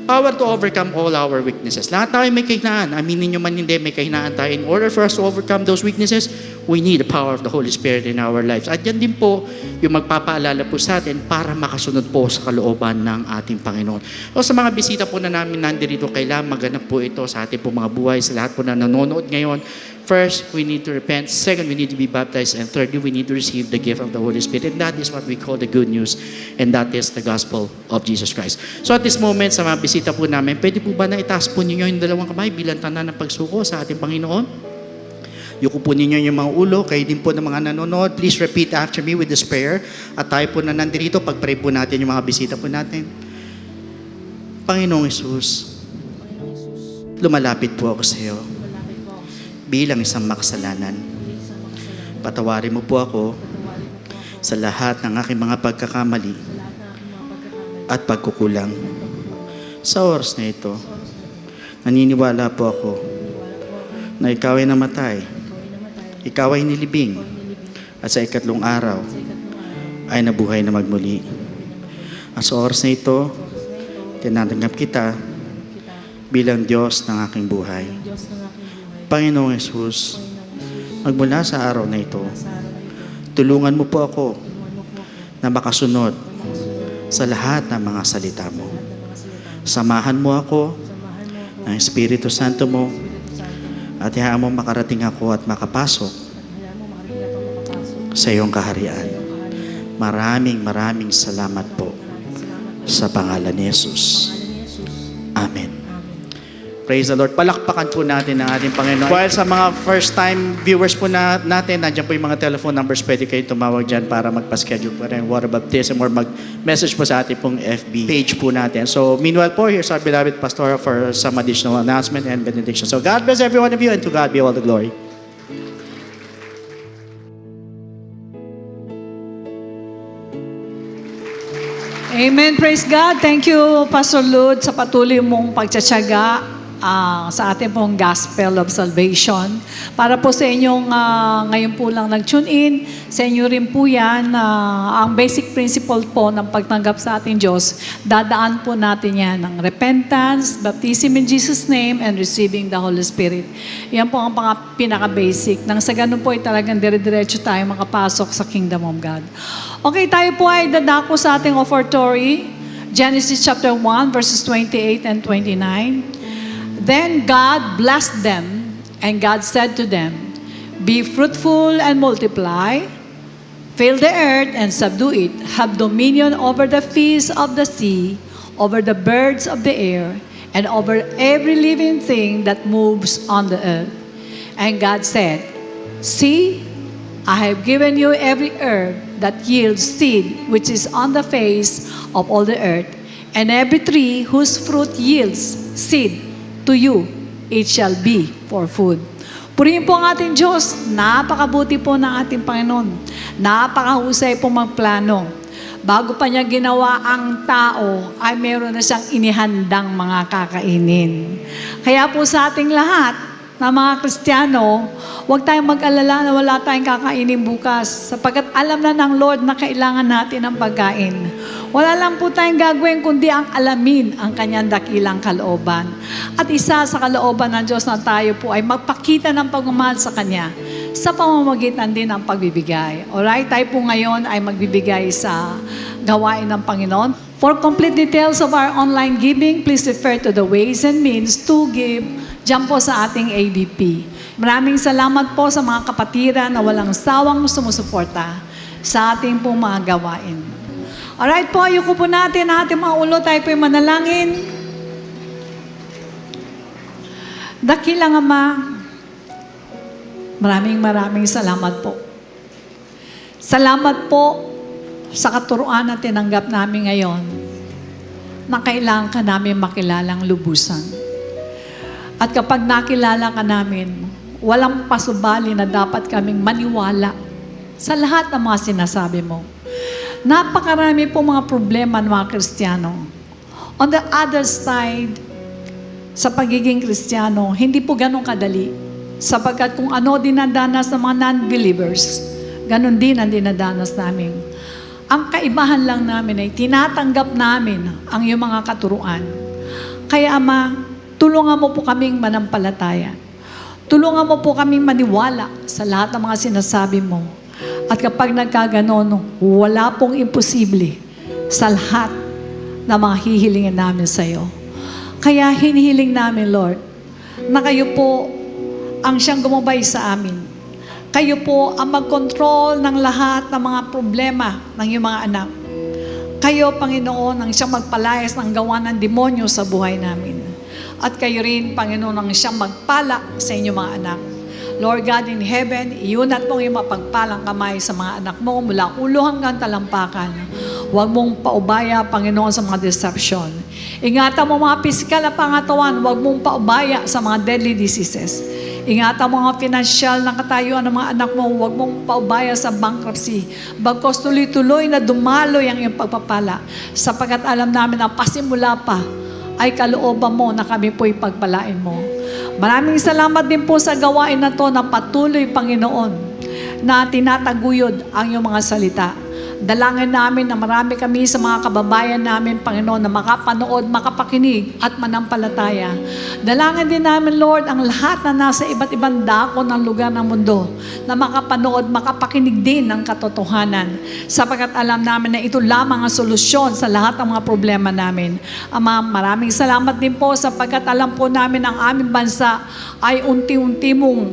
S2: Power to overcome all our weaknesses. Lahat tayo may kahinaan. Aminin nyo man hindi, may kahinaan tayo. In order for us to overcome those weaknesses, we need the power of the Holy Spirit in our lives. At yan din po yung magpapaalala po sa atin para makasunod po sa kalooban ng ating Panginoon. O sa mga bisita po na namin nandito, kailangan maganap po ito sa ating po mga buhay, sa lahat po na nanonood ngayon. First, we need to repent. Second, we need to be baptized. And thirdly, we need to receive the gift of the Holy Spirit. And that is what we call the good news. And that is the gospel of Jesus Christ. So at this moment, sa mga bisita po namin, pwede po ba na itaas po ninyo yung dalawang kamay bilang tanda ng pagsuko sa ating Panginoon? Yuko po ninyo yung mga ulo, kayo din po ng mga nanonood. Please repeat after me with this prayer. At tayo po na nandito, pag-pray po natin yung mga bisita po natin. Panginoong Hesus, lumalapit po ako sa iyo bilang isang makasalanan. Patawarin mo po ako sa lahat ng aking mga pagkakamali at pagkukulang. Sa oras na ito, naniniwala po ako na ikaw ay namatay, ikaw ay nilibing, at sa ikatlong araw ay nabuhay na magmuli. At sa oras na ito, tinatanggap kita bilang Diyos ng aking buhay. Panginoong Hesus, magmula sa araw na ito, tulungan mo po ako na makasunod
S17: sa lahat ng mga salita mo. Samahan mo ako ng Espiritu Santo mo at hayaan mo makarating ako at makapasok sa iyong kaharian. Maraming salamat po sa pangalan ni Jesus. Amen. Praise the Lord. Palakpakan po natin ang ating Panginoon. While sa mga first-time viewers po natin, nandiyan po yung mga telephone numbers. Pwede kayo tumawag dyan para magpa-schedule po rin water baptism or mag-message po sa ating pong FB page po natin. So, meanwhile po, here's our beloved pastor for some additional announcement and benediction. So, God bless every one of you and to God be all the glory.
S9: Amen. Praise God. Thank you, Pastor Lud, sa patuloy mong pagtsatsaga sa ating pong Gospel of Salvation. Para po sa inyong ngayon po lang nag-tune in, sa inyo rin po yan, ang basic principle po ng pagtanggap sa ating Diyos, dadaan po natin yan ng repentance, baptism in Jesus' name, and receiving the Holy Spirit. Yan po ang pinaka-basic. Nang sa ganun po ay talagang dire-diretso tayo makapasok sa Kingdom of God. Okay, tayo po ay dadako sa ating offertory. Genesis chapter 1, verses 28 and 29. Then God blessed them, and God said to them, "Be fruitful and multiply, fill the earth and subdue it, have dominion over the fish of the sea, over the birds of the air, and over every living thing that moves on the earth." And God said, "See, I have given you every herb that yields seed, which is on the face of all the earth, and every tree whose fruit yields seed, to you it shall be for food." Purihin po ang ating Diyos. Napakabuti po ng ating Panginoon. Napakahusay po magplano. Bago pa niya ginawa ang tao, ay meron na siyang inihandang mga kakainin. Kaya po sa ating lahat, na mga Kristiyano, huwag tayong mag-alala na wala tayong kakainin bukas sapagkat alam na ng Lord na kailangan natin ng pagkain. Wala lang po tayong gagawin kundi ang alamin ang kanyang dakilang kalooban. At isa sa kalooban ng Diyos na tayo po ay magpakita ng pagmamahal sa Kanya sa pamamagitan din ng pagbibigay. Alright, tayo po ngayon ay magbibigay sa gawain ng Panginoon. For complete details of our online giving, please refer to the ways and means to give diyan po sa ating ABP. Maraming salamat po sa mga kapatiran na walang sawang sumusuporta sa ating pong mga gawain. Alright po, ayuko po natin ang ating mga ulo. Tayo po yung manalangin. Dakilang Ama, maraming salamat po. Salamat po sa katuruan na tinanggap namin ngayon na kailangan ka namin makilalang lubusan. At kapag nakilala ka namin, walang pasubali na dapat kaming maniwala sa lahat ng mga sinasabi mo. Napakarami po mga problema ng mga Kristiyano. On the other side, sa pagiging Kristiyano, hindi po ganun kadali. Sapagkat kung ano dinadanas ng mga non-believers, ganun din ang dinadanas namin. Ang kaibahan lang namin ay tinatanggap namin ang iyong mga katuruan. Kaya Ama, tulungan mo po kaming manampalataya. Tulungan mo po kaming maniwala sa lahat ng mga sinasabi mo. At kapag nagkaganon, wala pong imposible sa lahat ng mga hihilingin namin sa iyo. Kaya hinihiling namin, Lord, na kayo po ang siyang gumabay sa amin. Kayo po ang mag-control ng lahat ng mga problema ng iyong mga anak. Kayo, Panginoon, ang siyang magpalayas ng gawa ng demonyo sa buhay namin. At kayo rin, Panginoon, ang siyang magpala sa inyong mga anak. Lord God in heaven, iunat mong iyong mapagpalang kamay sa mga anak mo mula ulo hanggang talampakan. Huwag mong paubaya, Panginoon, sa mga deception. Ingatan mo mga pisikal na pangatawan, huwag mong paubaya sa mga deadly diseases. Ingatan mo mga financial na katayuan ng mga anak mo, huwag mong paubaya sa bankruptcy. Bagkos tuloy-tuloy na dumaloy ang iyong pagpapala, sapagkat alam namin na pasimula pa ay kalooban mo na kami po'y pagpalain mo. Maraming salamat din po sa gawain na to na patuloy, Panginoon, na tinataguyod ang iyong mga salita. Dalangin namin na marami kami sa mga kababayan namin, Panginoon, na makapanood, makapakinig at manampalataya. Dalangin din namin, Lord, ang lahat na nasa iba't ibang dako ng lugar ng mundo na makapanood, makapakinig din ng katotohanan. Sapagkat alam namin na ito lamang ang solusyon sa lahat ng mga problema namin. Ama, maraming salamat din po sapagkat alam po namin ang aming bansa ay unti-unti mong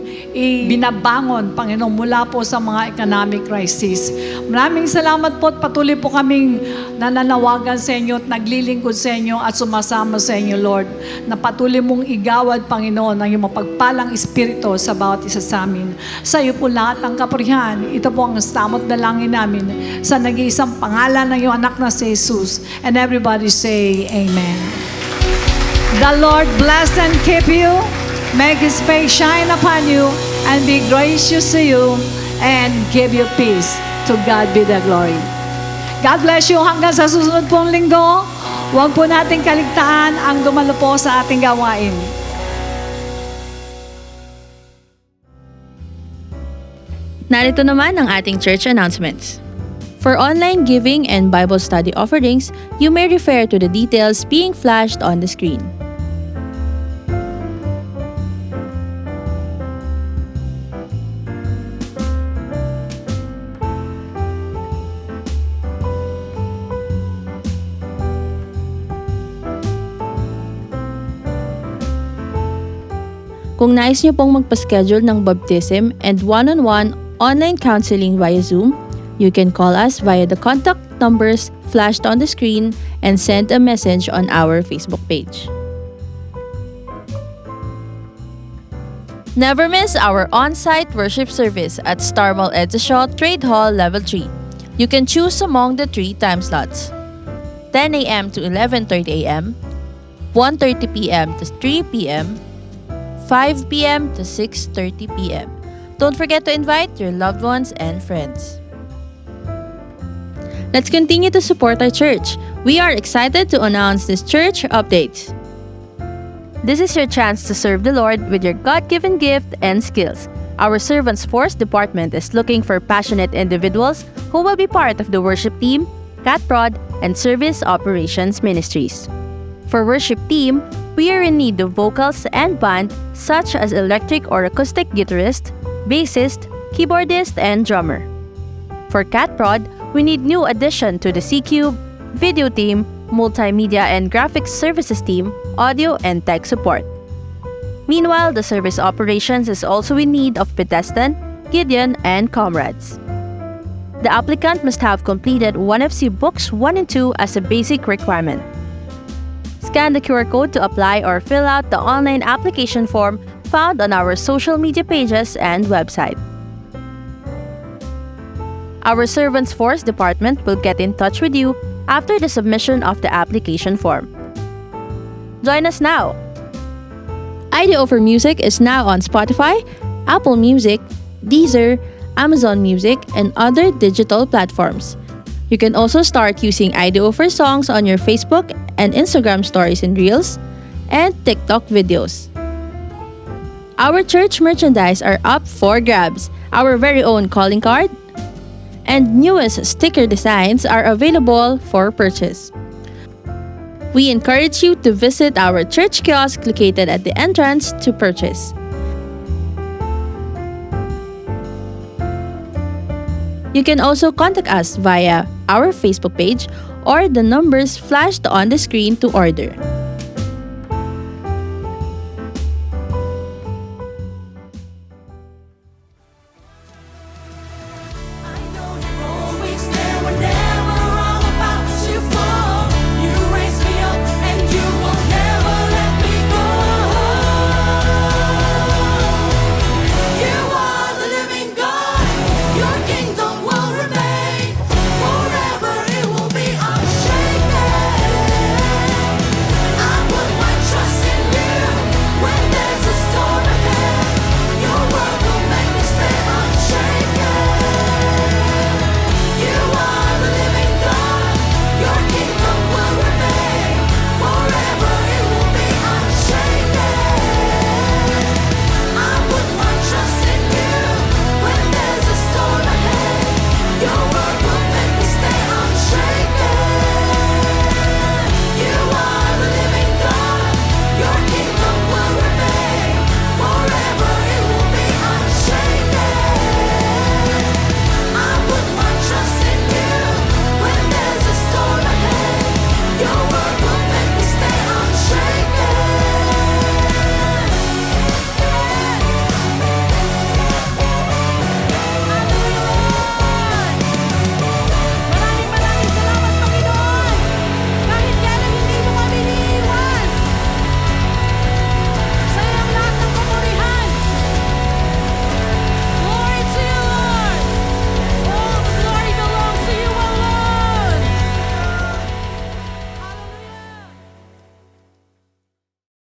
S9: binabangon, Panginoon, mula po sa mga economic crisis. Maraming salamat po at patuloy po kaming nananawagan sa inyo at naglilingkod sa inyo at sumasama sa inyo, Lord, na patuloy mong igawad, Panginoon, ang iyong mapagpalang espiritu sa bawat isa sa amin. Sa iyo po lahat ang kapurihan. Ito po ang samot dalangin namin sa nag-iisang pangalan ng iyong anak na si Jesus. And everybody say, Amen. The Lord bless and keep you, make His face shine upon you, and be gracious to you, and give you peace. To God be the glory. God bless you hanggang sa susunod pong linggo. Huwag po nating kaligtaan ang dumalo po sa ating gawain.
S18: Narito naman ang ating church announcements. For online giving and Bible study offerings, you may refer to the details being flashed on the screen. Kung nais niyo pong magpa-schedule ng baptism and one-on-one online counseling via Zoom, you can call us via the contact numbers flashed on the screen and send a message on our Facebook page. Never miss our on-site worship service at Star Mall Edshaw Trade Hall Level 3. You can choose among the 3 time slots: 10 a.m. to 11:30 a.m., 1:30 p.m. to 3 p.m., 5 p.m. to 6:30 p.m. Don't forget to invite your loved ones and friends. Let's continue to support our church. We are excited to announce this church update. This is your chance to serve the Lord with your God-given gift and skills. Our Servants Force department is looking for passionate individuals who will be part of the worship team, CatProd, and Service Operations Ministries. For worship team, we are in need of vocals and band such as electric or acoustic guitarist, bassist, keyboardist, and drummer. For CatProd, we need new addition to the C-Cube, video team, multimedia and graphics services team, audio and tech support. Meanwhile, the service operations is also in need of Pedestan, Gideon, and comrades. The applicant must have completed 1FC Books 1 and 2 as a basic requirement. Scan the QR code to apply or fill out the online application form found on our social media pages and website. Our Servants Force department will get in touch with you after the submission of the application form. Join us now! IDO for Music is now on Spotify, Apple Music, Deezer, Amazon Music, and other digital platforms. You can also start using IDO for songs on your Facebook and Instagram stories and Reels, and TikTok videos. Our church merchandise are up for grabs. Our very own calling card and newest sticker designs are available for purchase. We encourage you to visit our church kiosk located at the entrance to purchase. You can also contact us via our Facebook page or the numbers flashed on the screen to order.